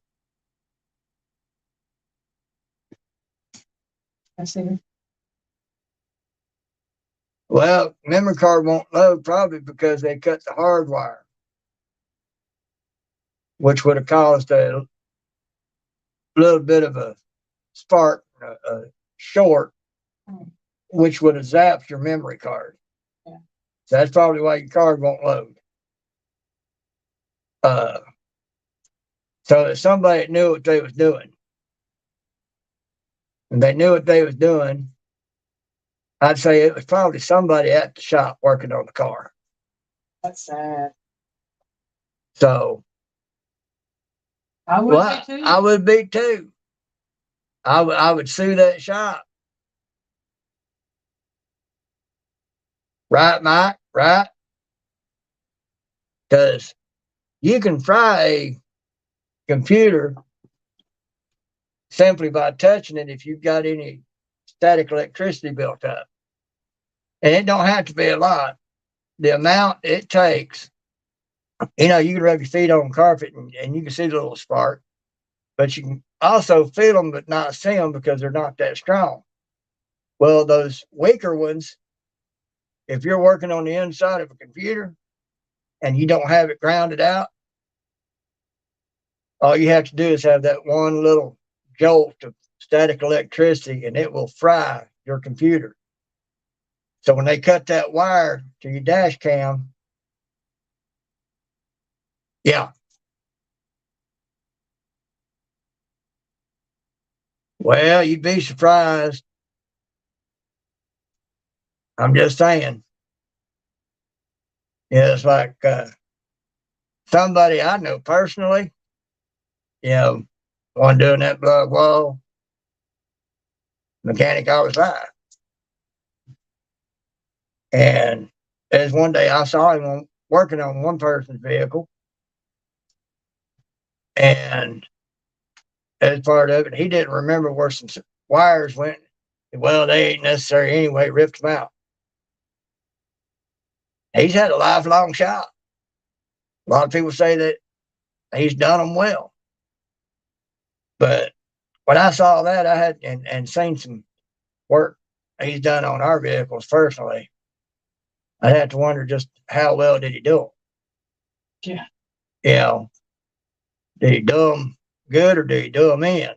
I see. Well, memory card won't load probably because they cut the hardwire, which would have caused a little bit of a spark, a short, which would have zapped your memory card. Yeah. So that's probably why your card won't load. So if somebody knew what they was doing, and they knew what they was doing, I'd say it was probably somebody at the shop working on the car. That's sad. So I would be too. I would be too. I would sue that shop. Right, Mike? Right? Because you can fry a computer simply by touching it if you've got any static electricity built up. And it don't have to be a lot. The amount it takes, you know, you can rub your feet on carpet and you can see the little spark, but you can also feel them but not see them because they're not that strong. Well, those weaker ones, if you're working on the inside of a computer and you don't have it grounded out, all you have to do is have that one little jolt of static electricity and it will fry your computer. So when they cut that wire to your dash cam, yeah. Well, you'd be surprised. I'm just saying. Yeah, it's like somebody I know personally, one doing that blood wall, mechanic all the time. And there's one day I saw him working on one person's vehicle, and as part of it, he didn't remember where some wires went. Well, they ain't necessary anyway, ripped them out. He's had a lifelong shop. A lot of people say that he's done them well. But when I saw that, I had and seen some work he's done on our vehicles personally, I had to wonder just how well did he do them? Yeah. Did he do them good or did he do them in?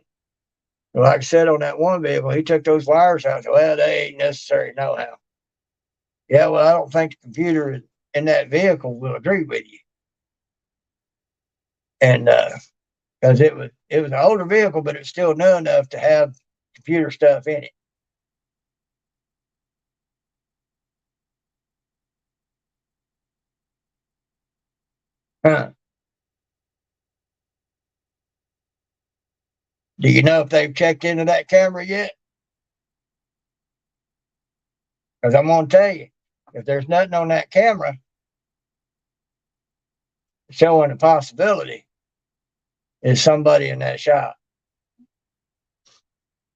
Like I said, on that one vehicle, he took those wires out. Well, they ain't necessary no how. Yeah, well, I don't think the computer in that vehicle will agree with you. And because it was an older vehicle, but it's still new enough to have computer stuff in it. Huh. Do you know if they've checked into that camera yet? Because I'm going to tell you, if there's nothing on that camera showing a possibility, is somebody in that shop.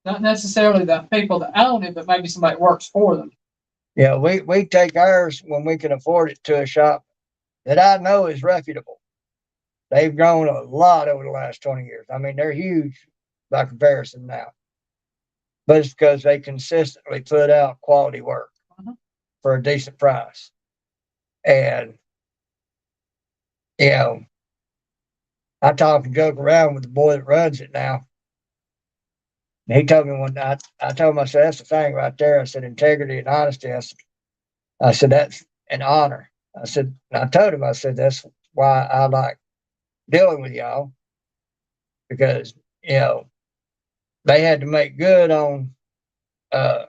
Not necessarily the people that own it, but maybe somebody works for them. Yeah, we take ours when we can afford it to a shop that I know is reputable. They've grown a lot over the last 20 years. I mean, they're huge by comparison now. But it's because they consistently put out quality work for a decent price. And, I talk and joke around with the boy that runs it now. And he told me one night, I told him, I said, that's the thing right there. I said, integrity and honesty. I said, that's an honor. I said, and I told him, I said, that's why I like dealing with y'all because, they had to make good on a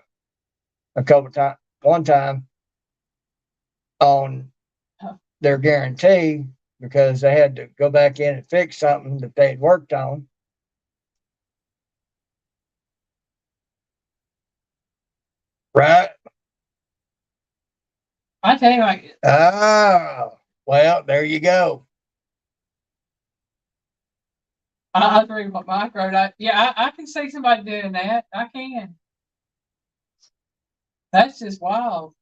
couple times, one time on their guarantee because they had to go back in and fix something that they'd worked on. Right? I tell you, Well, there you go. I agree with what Mike wrote. I can see somebody doing that. I can. That's just wild.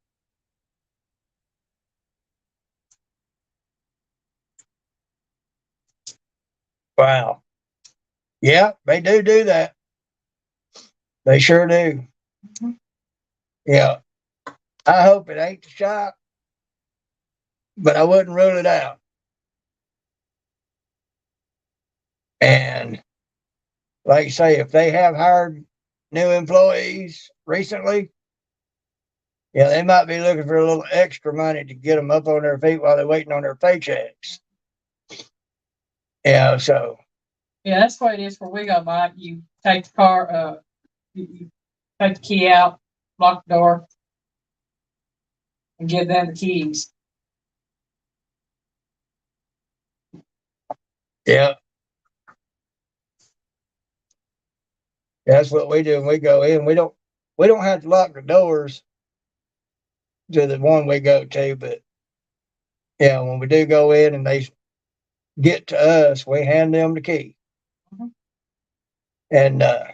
Wow. Yeah, they do that. They sure do. Mm-hmm. Yeah. I hope it ain't the shop, but I wouldn't rule it out. And like you say, if they have hired new employees recently, they might be looking for a little extra money to get them up on their feet while they're waiting on their paychecks. So. Yeah, that's what it is for WeGo, Mike. You take the car, you take the key out, lock the door, and give them the keys. Yeah. That's what we do when we go in. We don't have to lock the doors to the one we go to, but when we do go in and they get to us, we hand them the key. Mm-hmm. And of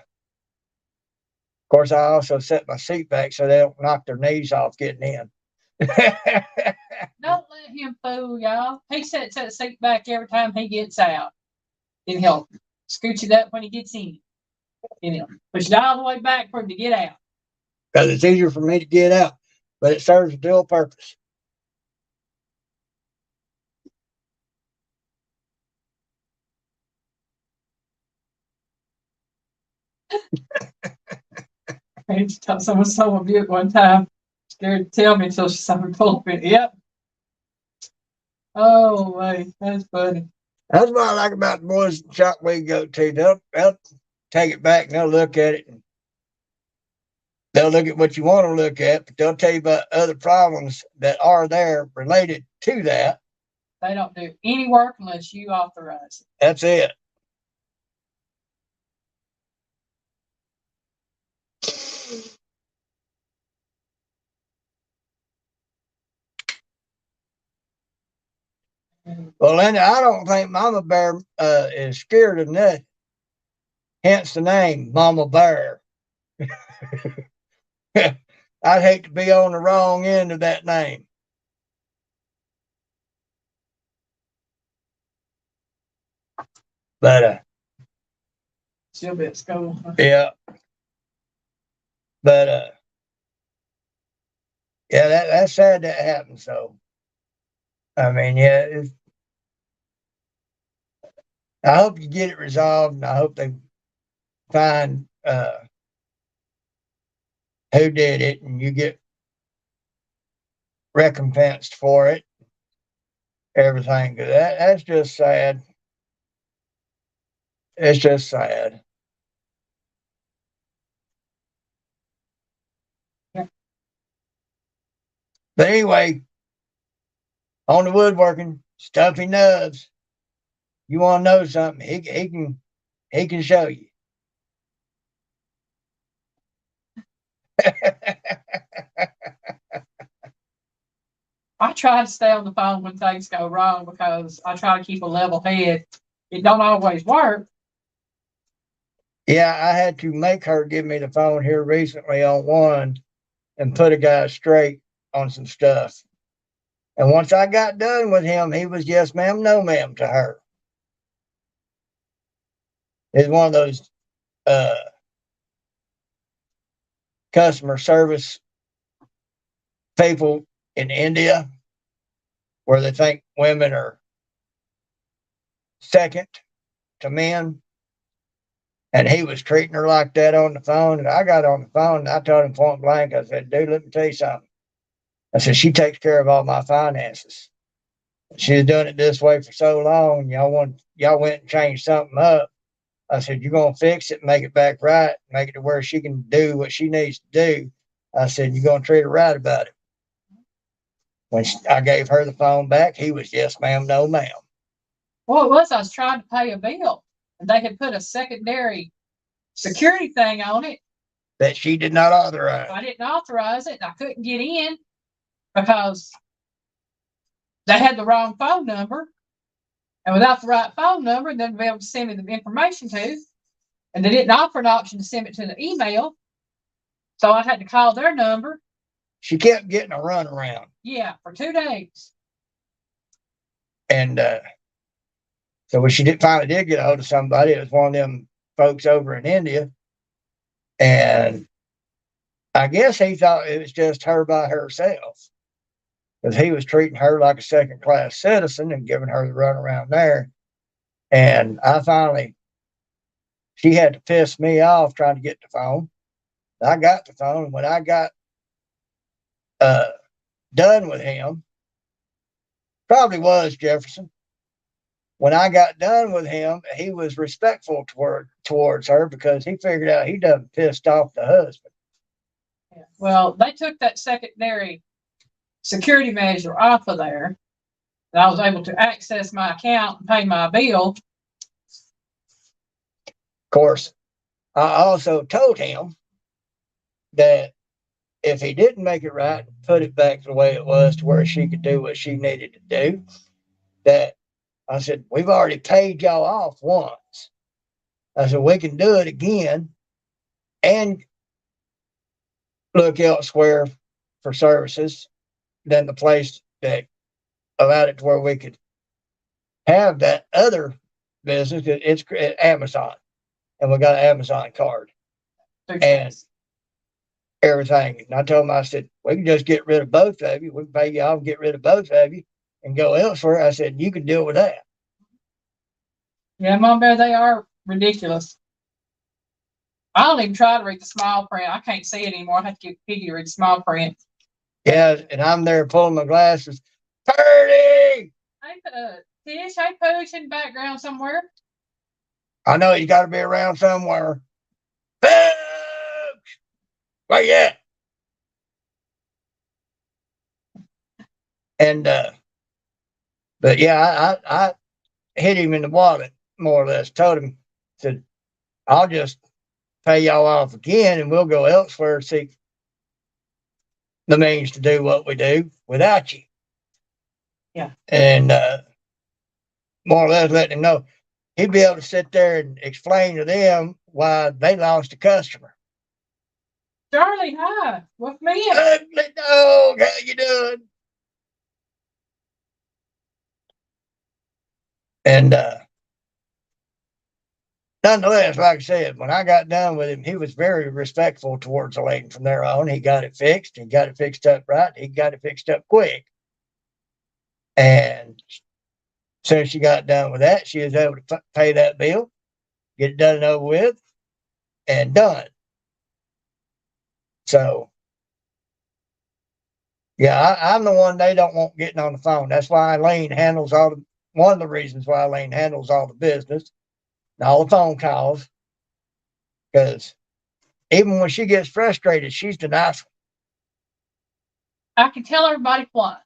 course, I also set my seat back so they don't knock their knees off getting in. Don't let him fool y'all. He sets that seat back every time he gets out. And he'll scoot it up when he gets in. And he'll push it all the way back for him to get out. Because it's easier for me to get out, but it serves a dual purpose. I used to tell someone so mute one time. Scared to tell me until she saw me pull up in. Yep. Oh, wait, that's funny. That's what I like about the boys in the shop we go to. They'll take it back and they'll look at it. And they'll look at what you want to look at, but they'll tell you about other problems that are there related to that. They don't do any work unless you authorize it. That's it. Well, Linda, I don't think Mama Bear is scared of nothing. Hence the name, Mama Bear. I'd hate to be on the wrong end of that name. But She'll be at school. yeah. But yeah, that's sad that happened. So I mean, yeah, I hope you get it resolved, and I hope they find who did it, and you get recompensed for it. Everything, because that's just sad. It's just sad. Yeah. But anyway, on the woodworking, Stuffy Nubs. You want to know something? He can show you. I try to stay on the phone when things go wrong because I try to keep a level head. It don't always work. Yeah, I had to make her give me the phone here recently on one and put a guy straight on some stuff. And once I got done with him, he was yes ma'am, no ma'am to her. It's one of those customer service people in India where they think women are second to men. And he was treating her like that on the phone. And I got on the phone and I told him point blank, I said, dude, let me tell you something. I said, she takes care of all my finances. She's done it this way for so long. Y'all went and changed something up. I said, you're going to fix it, make it back right, make it to where she can do what she needs to do. I said, you're going to treat her right about it. When I gave her the phone back, he was yes, ma'am, no, ma'am. Well, it was, I was trying to pay a bill and they had put a secondary security thing on it. That she did not authorize. I didn't authorize it and I couldn't get in because they had the wrong phone number. And without the right phone number, they'd be able to send me the information to. And they didn't offer an option to send it to the email. So I had to call their number. She kept getting a runaround. Yeah, for 2 days. And so when she finally did get a hold of somebody, it was one of them folks over in India. And I guess he thought it was just her by herself. Because he was treating her like a second-class citizen and giving her the runaround there. And she had to piss me off trying to get the phone. I got the phone, and when I got done with him, probably was Jefferson. When I got done with him, he was respectful towards her because he figured out he done pissed off the husband. Yeah. Well, they took that secondary security measure off of there. And I was able to access my account and pay my bill. Of course, I also told him that if he didn't make it right, put it back the way it was to where she could do what she needed to do, that I said, we've already paid y'all off once. I said, we can do it again and look elsewhere for services than the place that allowed it to where we could have that other business. It's Amazon, and we got an Amazon card and everything. And I told him, I said, we can just get rid of both of you. We can pay you off, get rid of both of you, and go elsewhere. I said, you can deal with that. Yeah, Mom Bear, they are ridiculous. I don't even try to read the small print. I can't see it anymore. I have to get Piggy to read the small print. Yeah, and I'm there pulling my glasses. Purdy! Hey, Tish, hey, Pooch in the background somewhere. I know you got to be around somewhere. Pooch! Where you at? And, but yeah, I hit him in the wallet, more or less. Told him, said, I'll just pay y'all off again and we'll go elsewhere to seek the means to do what we do without you. Yeah. And more or less letting him know he'd be able to sit there and explain to them why they lost a customer. Charlie, hi. What's me? Ugly dog, how you doing? And nonetheless, like I said, when I got done with him, he was very respectful towards the lady from there on. He got it fixed. He got it fixed up right. He got it fixed up quick. And as soon as she got done with that, she was able to pay that bill, get it done and over with, and done. So, yeah, I'm the one they don't want getting on the phone. That's why Eileen handles one of the reasons why Eileen handles all the business and all the phone calls. Because even when she gets frustrated, she's the nice one. I can tell everybody why.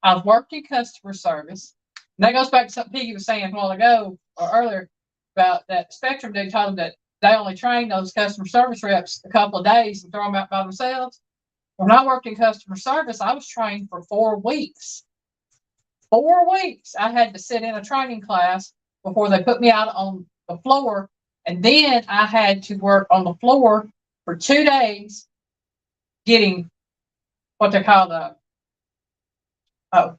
I've worked in customer service. And that goes back to something Piggy was saying a while ago or earlier about that Spectrum dude told them that they only train those customer service reps a couple of days and throw them out by themselves. When I worked in customer service, I was trained for 4 weeks. 4 weeks. I had to sit in a training class before they put me out on the floor. And then I had to work on the floor for 2 days getting what they call I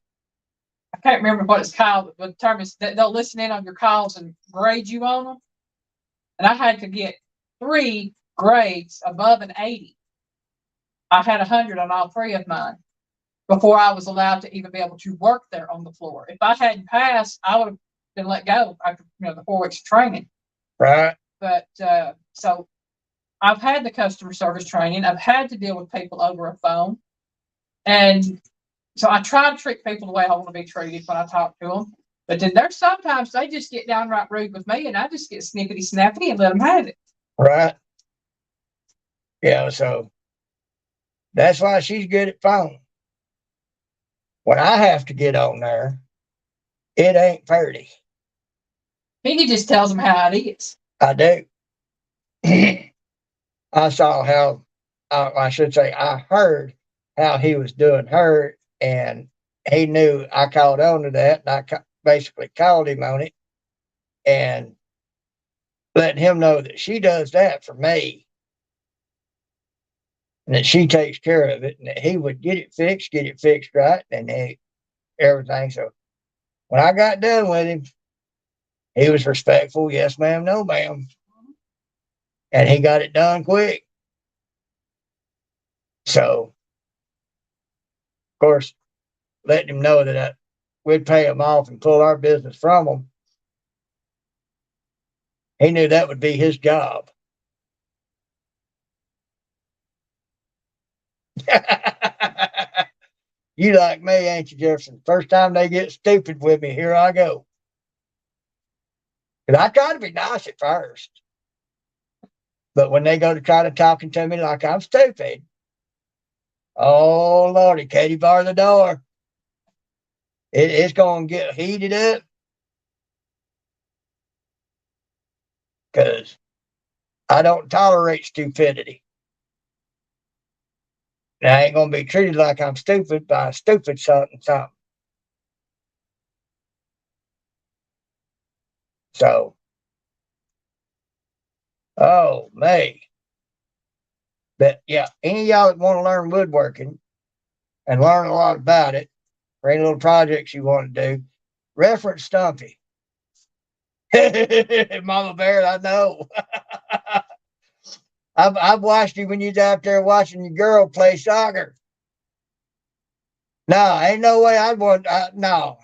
can't remember what it's called, but the term is that they'll listen in on your calls and grade you on them. And I had to get 3 grades above an 80. I had 100 on all 3 of mine before I was allowed to even be able to work there on the floor. If I hadn't passed, I would have been let go after the 4 weeks of training. Right. But so I've had the customer service training. I've had to deal with people over a phone. And so I try to treat people the way I want to be treated when I talk to them. But then there's sometimes they just get downright rude with me and I just get snippety snappy and let them have it. Right. Yeah, so that's why she's good at phone. When I have to get on there, it ain't pretty. He just tells them how it is. I do. I saw how, I should say, I heard how he was doing her, and he knew I caught on to that, and I basically called him on it and letting him know that she does that for me and that she takes care of it and that he would get it fixed right, and everything. So when I got done with him, he was respectful. Yes, ma'am. No, ma'am. And he got it done quick. So, of course, letting him know that we'd pay him off and pull our business from him. He knew that would be his job. You like me, ain't you, Jefferson? First time they get stupid with me, here I go. Because I try to be nice at first. But when they go to try to talking to me like I'm stupid, oh, Lordy, Katie, bar the door. It's going to get heated up. Because I don't tolerate stupidity. And I ain't going to be treated like I'm stupid by a stupid something. So, oh, me. But yeah, any of y'all that want to learn woodworking and learn a lot about it, or any little projects you want to do, reference Stumpy. Mama Bear, I know. I've watched you when you're out there watching your girl play soccer. No, ain't no way I'd want. No.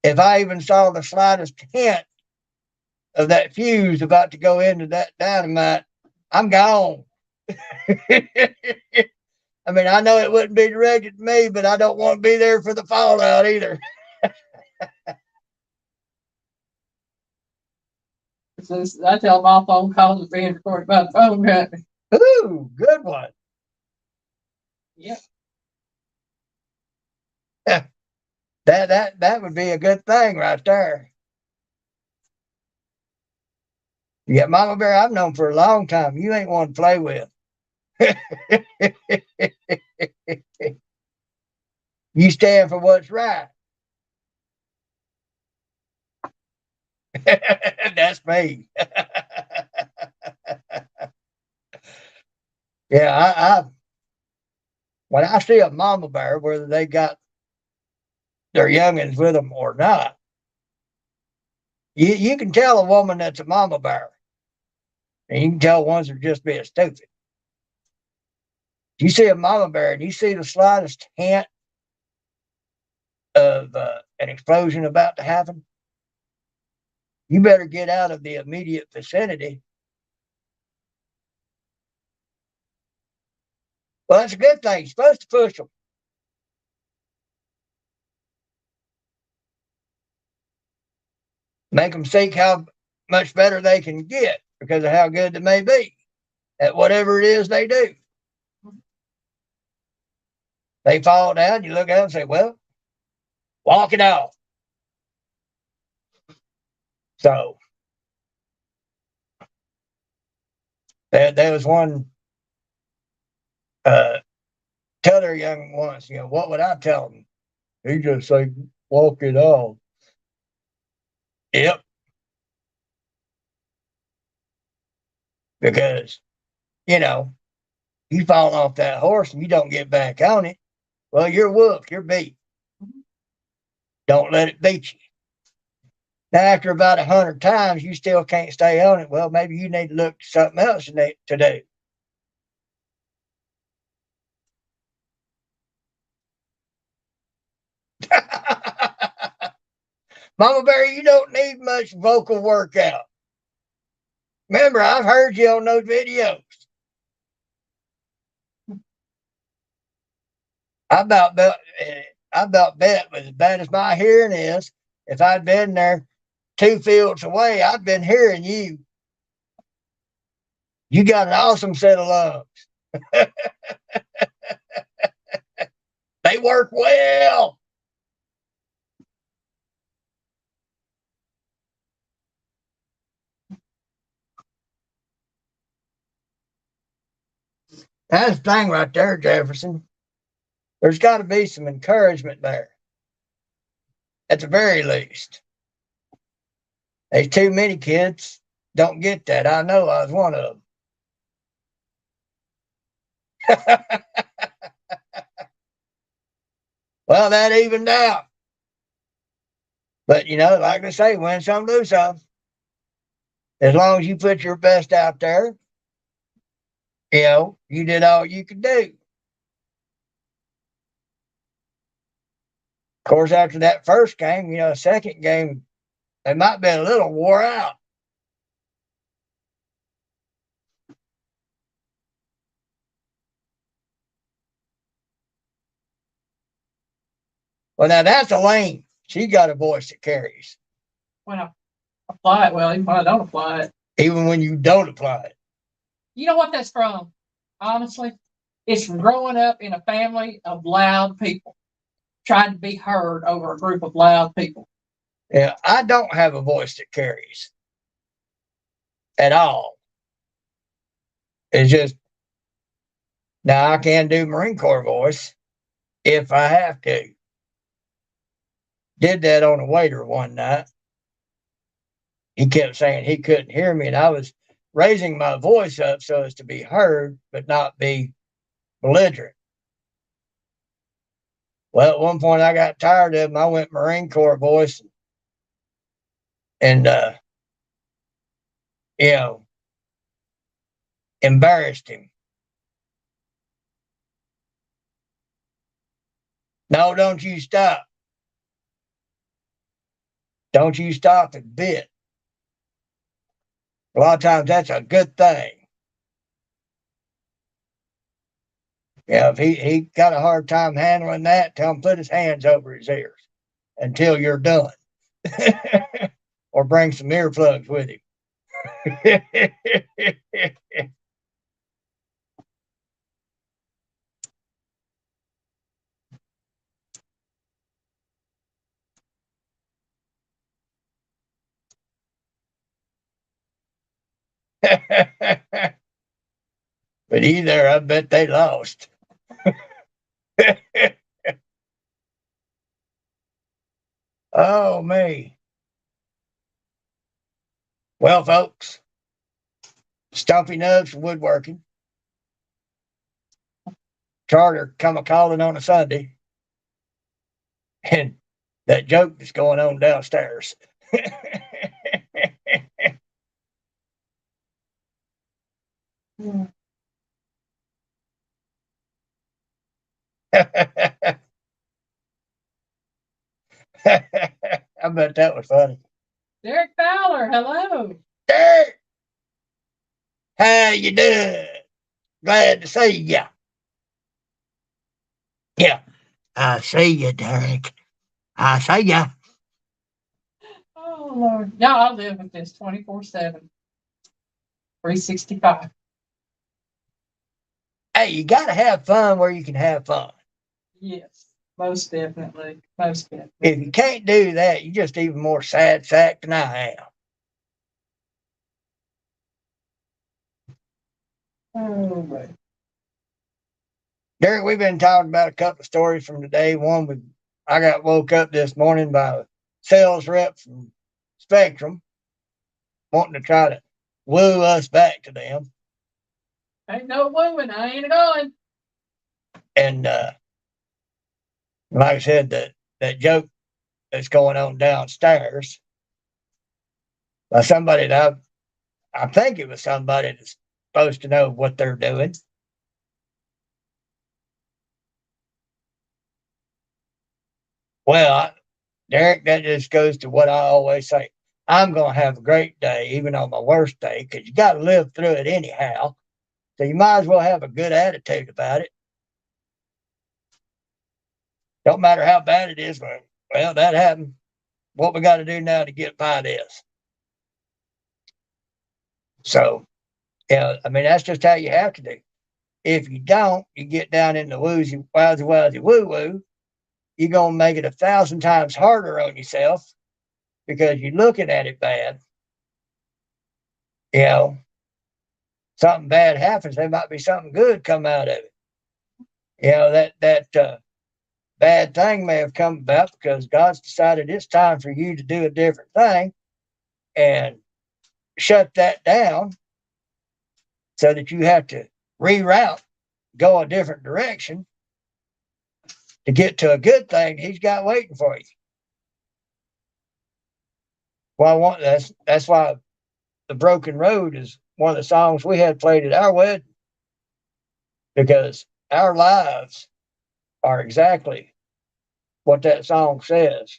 If I even saw the slightest hint of that fuse about to go into that dynamite, I'm gone. I mean, I know it wouldn't be directed to me, but I don't want to be there for the fallout either. I tell my phone calls are being recorded by the phone company. Ooh, good one. Yep. That would be a good thing right there. Yeah, Mama Bear, I've known for a long time. You ain't one to play with. You stand for what's right. That's me. Yeah, I when I see a mama bear, whether they got their youngins with them or not, you can tell a woman that's a mama bear, and you can tell ones that are just being stupid. You see a mama bear, and you see the slightest hint of an explosion about to happen, you better get out of the immediate vicinity. Well, that's a good thing. You're supposed to push them. Make them see how much better they can get because of how good they may be at whatever it is they do. They fall down, you look at them and say, well, walk it off. So there was one tell their young ones, what would I tell them? He just say, walk it off. Yep. Because, you know, you fall off that horse and you don't get back on it. Well, you're whooped, you're beat. Don't let it beat you. Now, after about 100 times, you still can't stay on it. Well, maybe you need to look to something else to do. Mama Bear, you don't need much vocal workout. Remember, I've heard you on those videos. I about bet, I about bet, as bad as my hearing is, if I'd been there 2 fields away, I'd been hearing you. You got an awesome set of lungs. They work well. That's the thing right there, Jefferson. There's got to be some encouragement there, at the very least. There's too many kids don't get that. I know I was one of them. Well, that evened out. But, like they say, win some, lose some. As long as you put your best out there, you did all you could do. Of course, after that first game, second game, they might be a little wore out. Well, now that's Elaine. She got a voice that carries. When I apply it, well, even when I don't apply it. Even when you don't apply it. You know what that's from? Honestly, it's from growing up in a family of loud people, trying to be heard over a group of loud people. Yeah, I don't have a voice that carries at all. It's just, now I can do Marine Corps voice if I have to. Did that on a waiter one night. He kept saying he couldn't hear me, and I was raising my voice up so as to be heard, but not be belligerent. Well, at one point I got tired of him. I went Marine Corps voice and embarrassed him. No, don't you stop. Don't you stop a bit. A lot of times that's a good thing. Yeah, if he got a hard time handling that, tell him put his hands over his ears until you're done. Or bring some earplugs with him. But either, I bet they lost. Oh, me. Well, folks, Stumpy Nubs for woodworking. Charter come a calling on a Sunday. And that joke that's going on downstairs. I bet that was funny. Derek Fowler, hello. Derek, how you doing? Glad to see ya. Yeah, I see you, Derek. I see ya. Oh, Lord. Yeah, I live with this 24/7, 365. Hey, you got to have fun where you can have fun. Yes, most definitely. Most definitely. If you can't do that, you're just even more sad sack than I am. Oh, right. Derek, we've been talking about a couple of stories from today. One with I got woke up this morning by a sales rep from Spectrum wanting to try to woo us back to them. Ain't no wooing. I ain't going. And like I said, that joke that's going on downstairs by somebody that I think it was somebody that's supposed to know what they're doing. Well, Derek, that just goes to what I always say. I'm going to have a great day, even on my worst day, because you got to live through it anyhow. So you might as well have a good attitude about it. Don't matter how bad it is. Well, that happened. What we got to do now to get by this? So, yeah, I mean, that's just how you have to do. If you don't, you get down in the woozy, wowsy, wowsy, woo woo. You're going to make it 1,000 times harder on yourself because you're looking at it bad. You know, something bad happens, there might be something good come out of it. You know, that bad thing may have come about because God's decided it's time for you to do a different thing and shut that down so that you have to reroute, go a different direction to get to a good thing he's got waiting for you. Well, that's why The Broken Road is one of the songs we had played at our wedding, because our lives are exactly what that song says.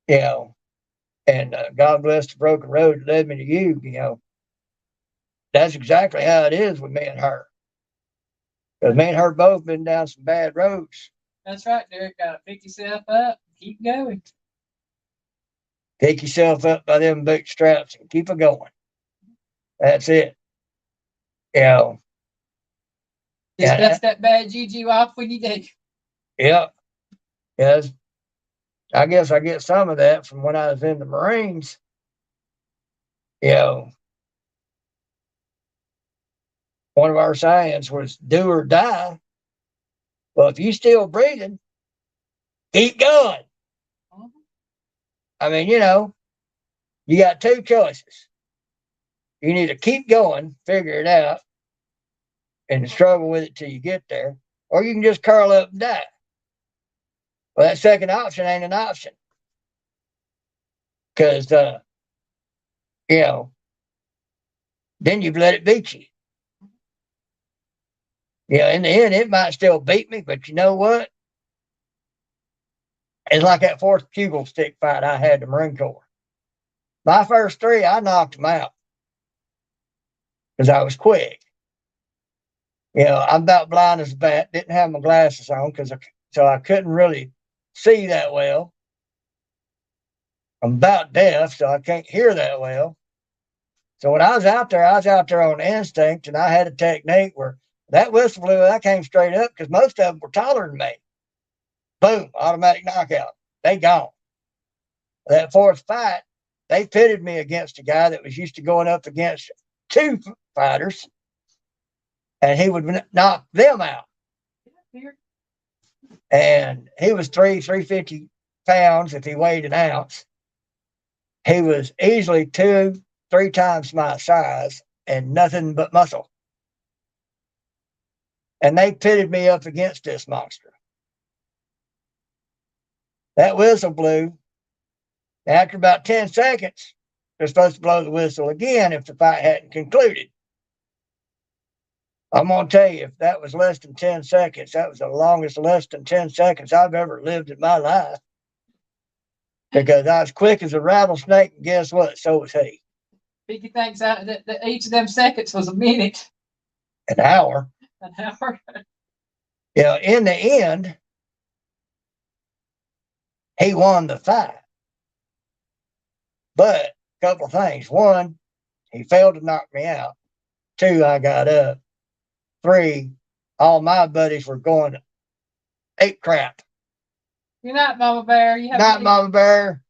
You know, and God bless the broken road that led me to you. You know, that's exactly how it is with me and her. Because me and her both been down some bad roads. That's right, Derek. Got to pick yourself up. Keep going. Pick yourself up by them bootstraps and keep it going. That's it. You know. Just dust that bad juju off when you do. Yep. Yes. I guess I get some of that from when I was in the Marines. You know, one of our sayings was do or die. Well, if you still breathing, keep going. I mean, you know, you got two choices. You need to keep going, figure it out, and struggle with it till you get there, or you can just curl up and die. Well, that second option ain't an option. Because, you know, then you've let it beat you. You know, in the end, it might still beat me, but you know what? It's like that fourth pugil stick fight I had in the Marine Corps. My first three, I knocked them out. because I was quick. I'm about blind as a bat. Didn't have my glasses on so I couldn't really see that well. I'm about deaf, so I can't hear that well. So when I was out there on instinct, and I had a technique where that whistle blew, I came straight up because most of them were taller than me. Boom, automatic knockout. They gone. That fourth fight, they pitted me against a guy that was used to going up against two fighters, and he would knock them out. And he was 350 pounds if he weighed an ounce. He was easily 2-3 times my size and nothing but muscle. And they pitted me up against this monster. That whistle blew. After about 10 seconds, they're supposed to blow the whistle again if the fight hadn't concluded. I'm going to tell you, if that was less than 10 seconds, that was the longest less than 10 seconds I've ever lived in my life. Because I was quick as a rattlesnake, and guess what? So was he. Piggy thinks that each of them seconds was a minute. An hour. An hour. In the end, he won the fight. But a couple of things. One, he failed to knock me out. Two, I got up. Three, all my buddies were going ape crap. You're not Mama Bear. You have not Mama Bear.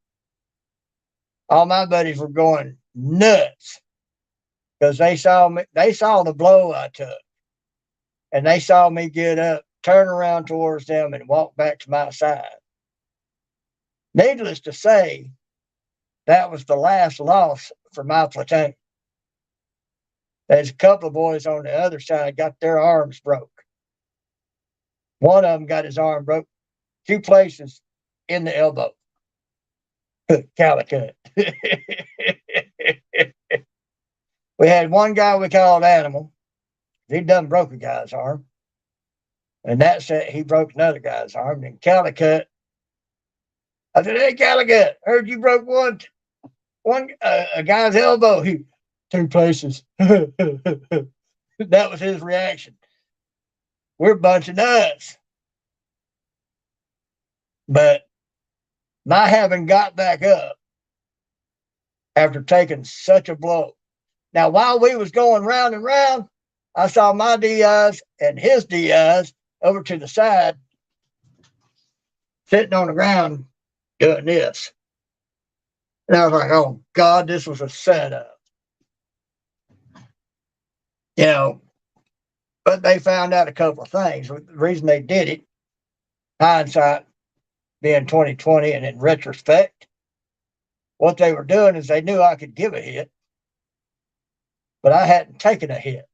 All my buddies were going nuts because they saw me. They saw the blow I took, and they saw me get up, turn around towards them, and walk back to my side. Needless to say, that was the last loss for my platoon. There's a couple of boys on the other side got their arms broke. One of them got his arm broke 2 places in the elbow. Calicut. We had one guy we called Animal. He done broke a guy's arm. And that said, he broke another guy's arm. And Calicut, I said, hey, Calicut, heard you broke a guy's elbow. He 2 places. That was his reaction. We're a bunch of nuts. But my having got back up after taking such a blow. Now, while we was going round and round, I saw my DIs and his DIs over to the side, sitting on the ground doing this. And I was like, oh, God, this was a setup. But they found out a couple of things. The reason they did it, hindsight being 2020 and in retrospect, what they were doing is they knew I could give a hit, but I hadn't taken a hit.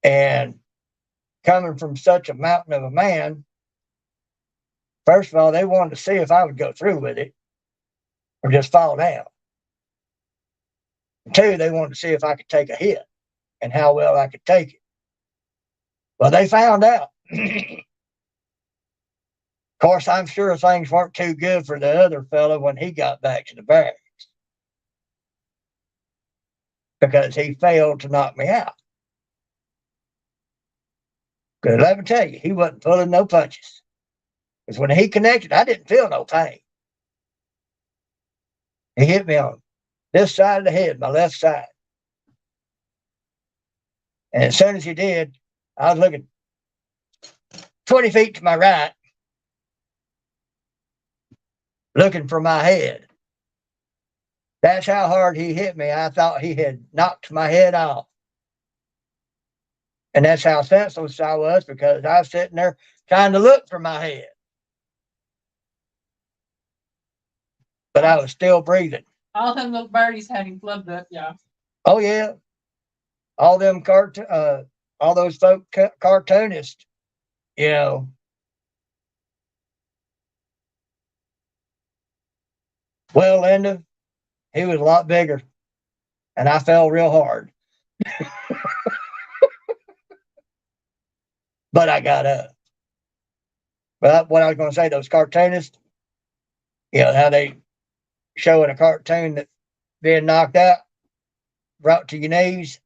And coming from such a mountain of a man, first of all, they wanted to see if I would go through with it or just fall down. And 2, they wanted to see if I could take a hit and how well I could take it. Well, they found out. Of course, I'm sure things weren't too good for the other fellow when he got back to the barracks because he failed to knock me out. Because let me tell you, he wasn't pulling no punches. Because when he connected, I didn't feel no pain. He hit me on this side of the head, my left side. And as soon as he did, I was looking 20 feet to my right, looking for my head. That's how hard he hit me. I thought he had knocked my head off. And that's how senseless I was because I was sitting there trying to look for my head. But I was still breathing. All them little birdies had him flubbed up, yeah. Oh, yeah. All them all those folk cartoonists, Well, Linda, he was a lot bigger, and I fell real hard. But I got up. But what I was going to say, those cartoonists, how they show in a cartoon that being knocked out, brought to your knees.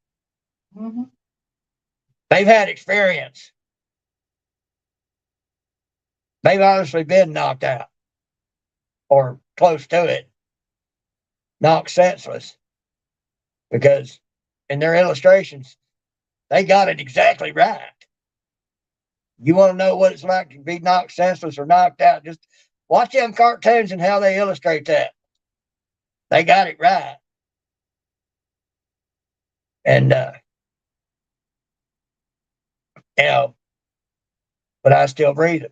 Mhm. They've had experience. They've obviously been knocked out or close to it, knocked senseless, because in their illustrations, they got it exactly right. You want to know what it's like to be knocked senseless or knocked out? Just watch them cartoons and how they illustrate that. They got it right. And, you know, but I still breathing.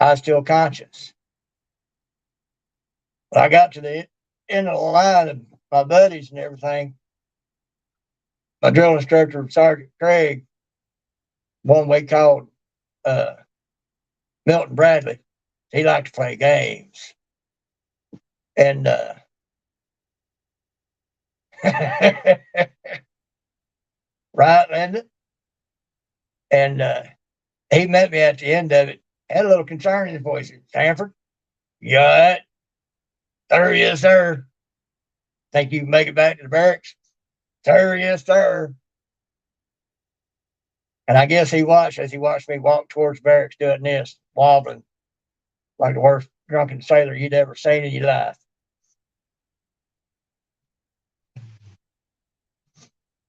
I was still conscious. When I got to the end of the line of my buddies and everything, my drill instructor, Sergeant Craig, one we called uh, Milton Bradley, he liked to play games. And right, Linda? And he met me at the end of it, had a little concern in his voice. Sanford, you all right? Sir, yes, sir. Think you can make it back to the barracks? Sir, yes, sir. And I guess he watched as he watched me walk towards barracks doing this, wobbling like the worst drunken sailor you'd ever seen in your life.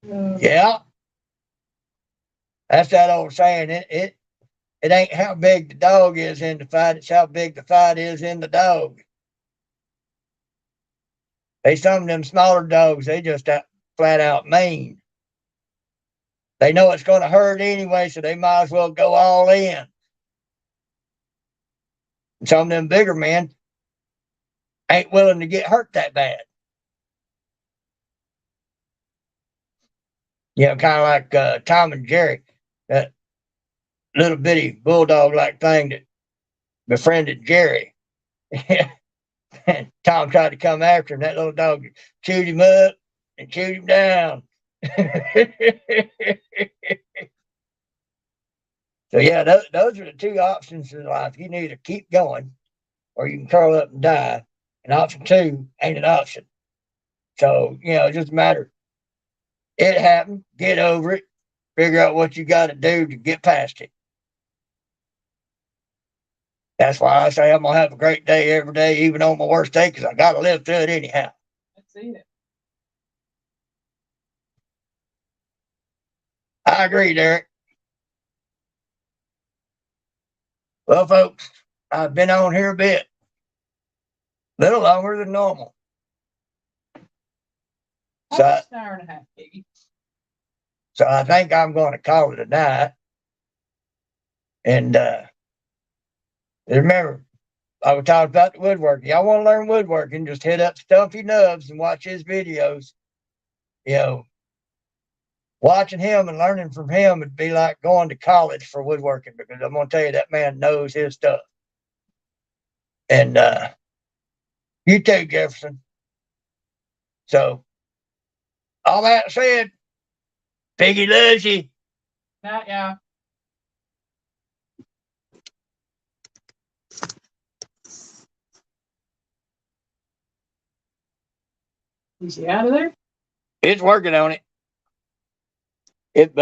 Yeah, that's that old saying. It ain't how big the dog is in the fight; it's how big the fight is in the dog. They some of them smaller dogs, they just flat out mean. They know it's going to hurt anyway, so they might as well go all in. And some of them bigger men ain't willing to get hurt that bad. You know, kind of like Tom and Jerry, that little bitty bulldog like thing that befriended Jerry. And Tom tried to come after him. That little dog chewed him up and chewed him down. So yeah, those are the two options in life. You can either keep going or you can curl up and die. And option two ain't an option. So, you know, it just matter. It happened. Get over it. Figure out what you got to do to get past it. That's why I say I'm going to have a great day every day, even on my worst day, because I got to live through it anyhow. That's it. I agree, Derek. Well, folks, I've been on here a bit, a little longer than normal. So, Almost an hour and a half, Piggy. so I think I'm going to call it a night. And remember, I was talking about the woodworking. Y'all want to learn woodworking, just hit up Stumpy Nubs and watch his videos. You know, watching him and learning from him would be like going to college for woodworking, because I'm going to tell you, that man knows his stuff. And you too, Jefferson. So, all that said, Piggy loves you. Night, y'all. Is he out of there? It's working on it. It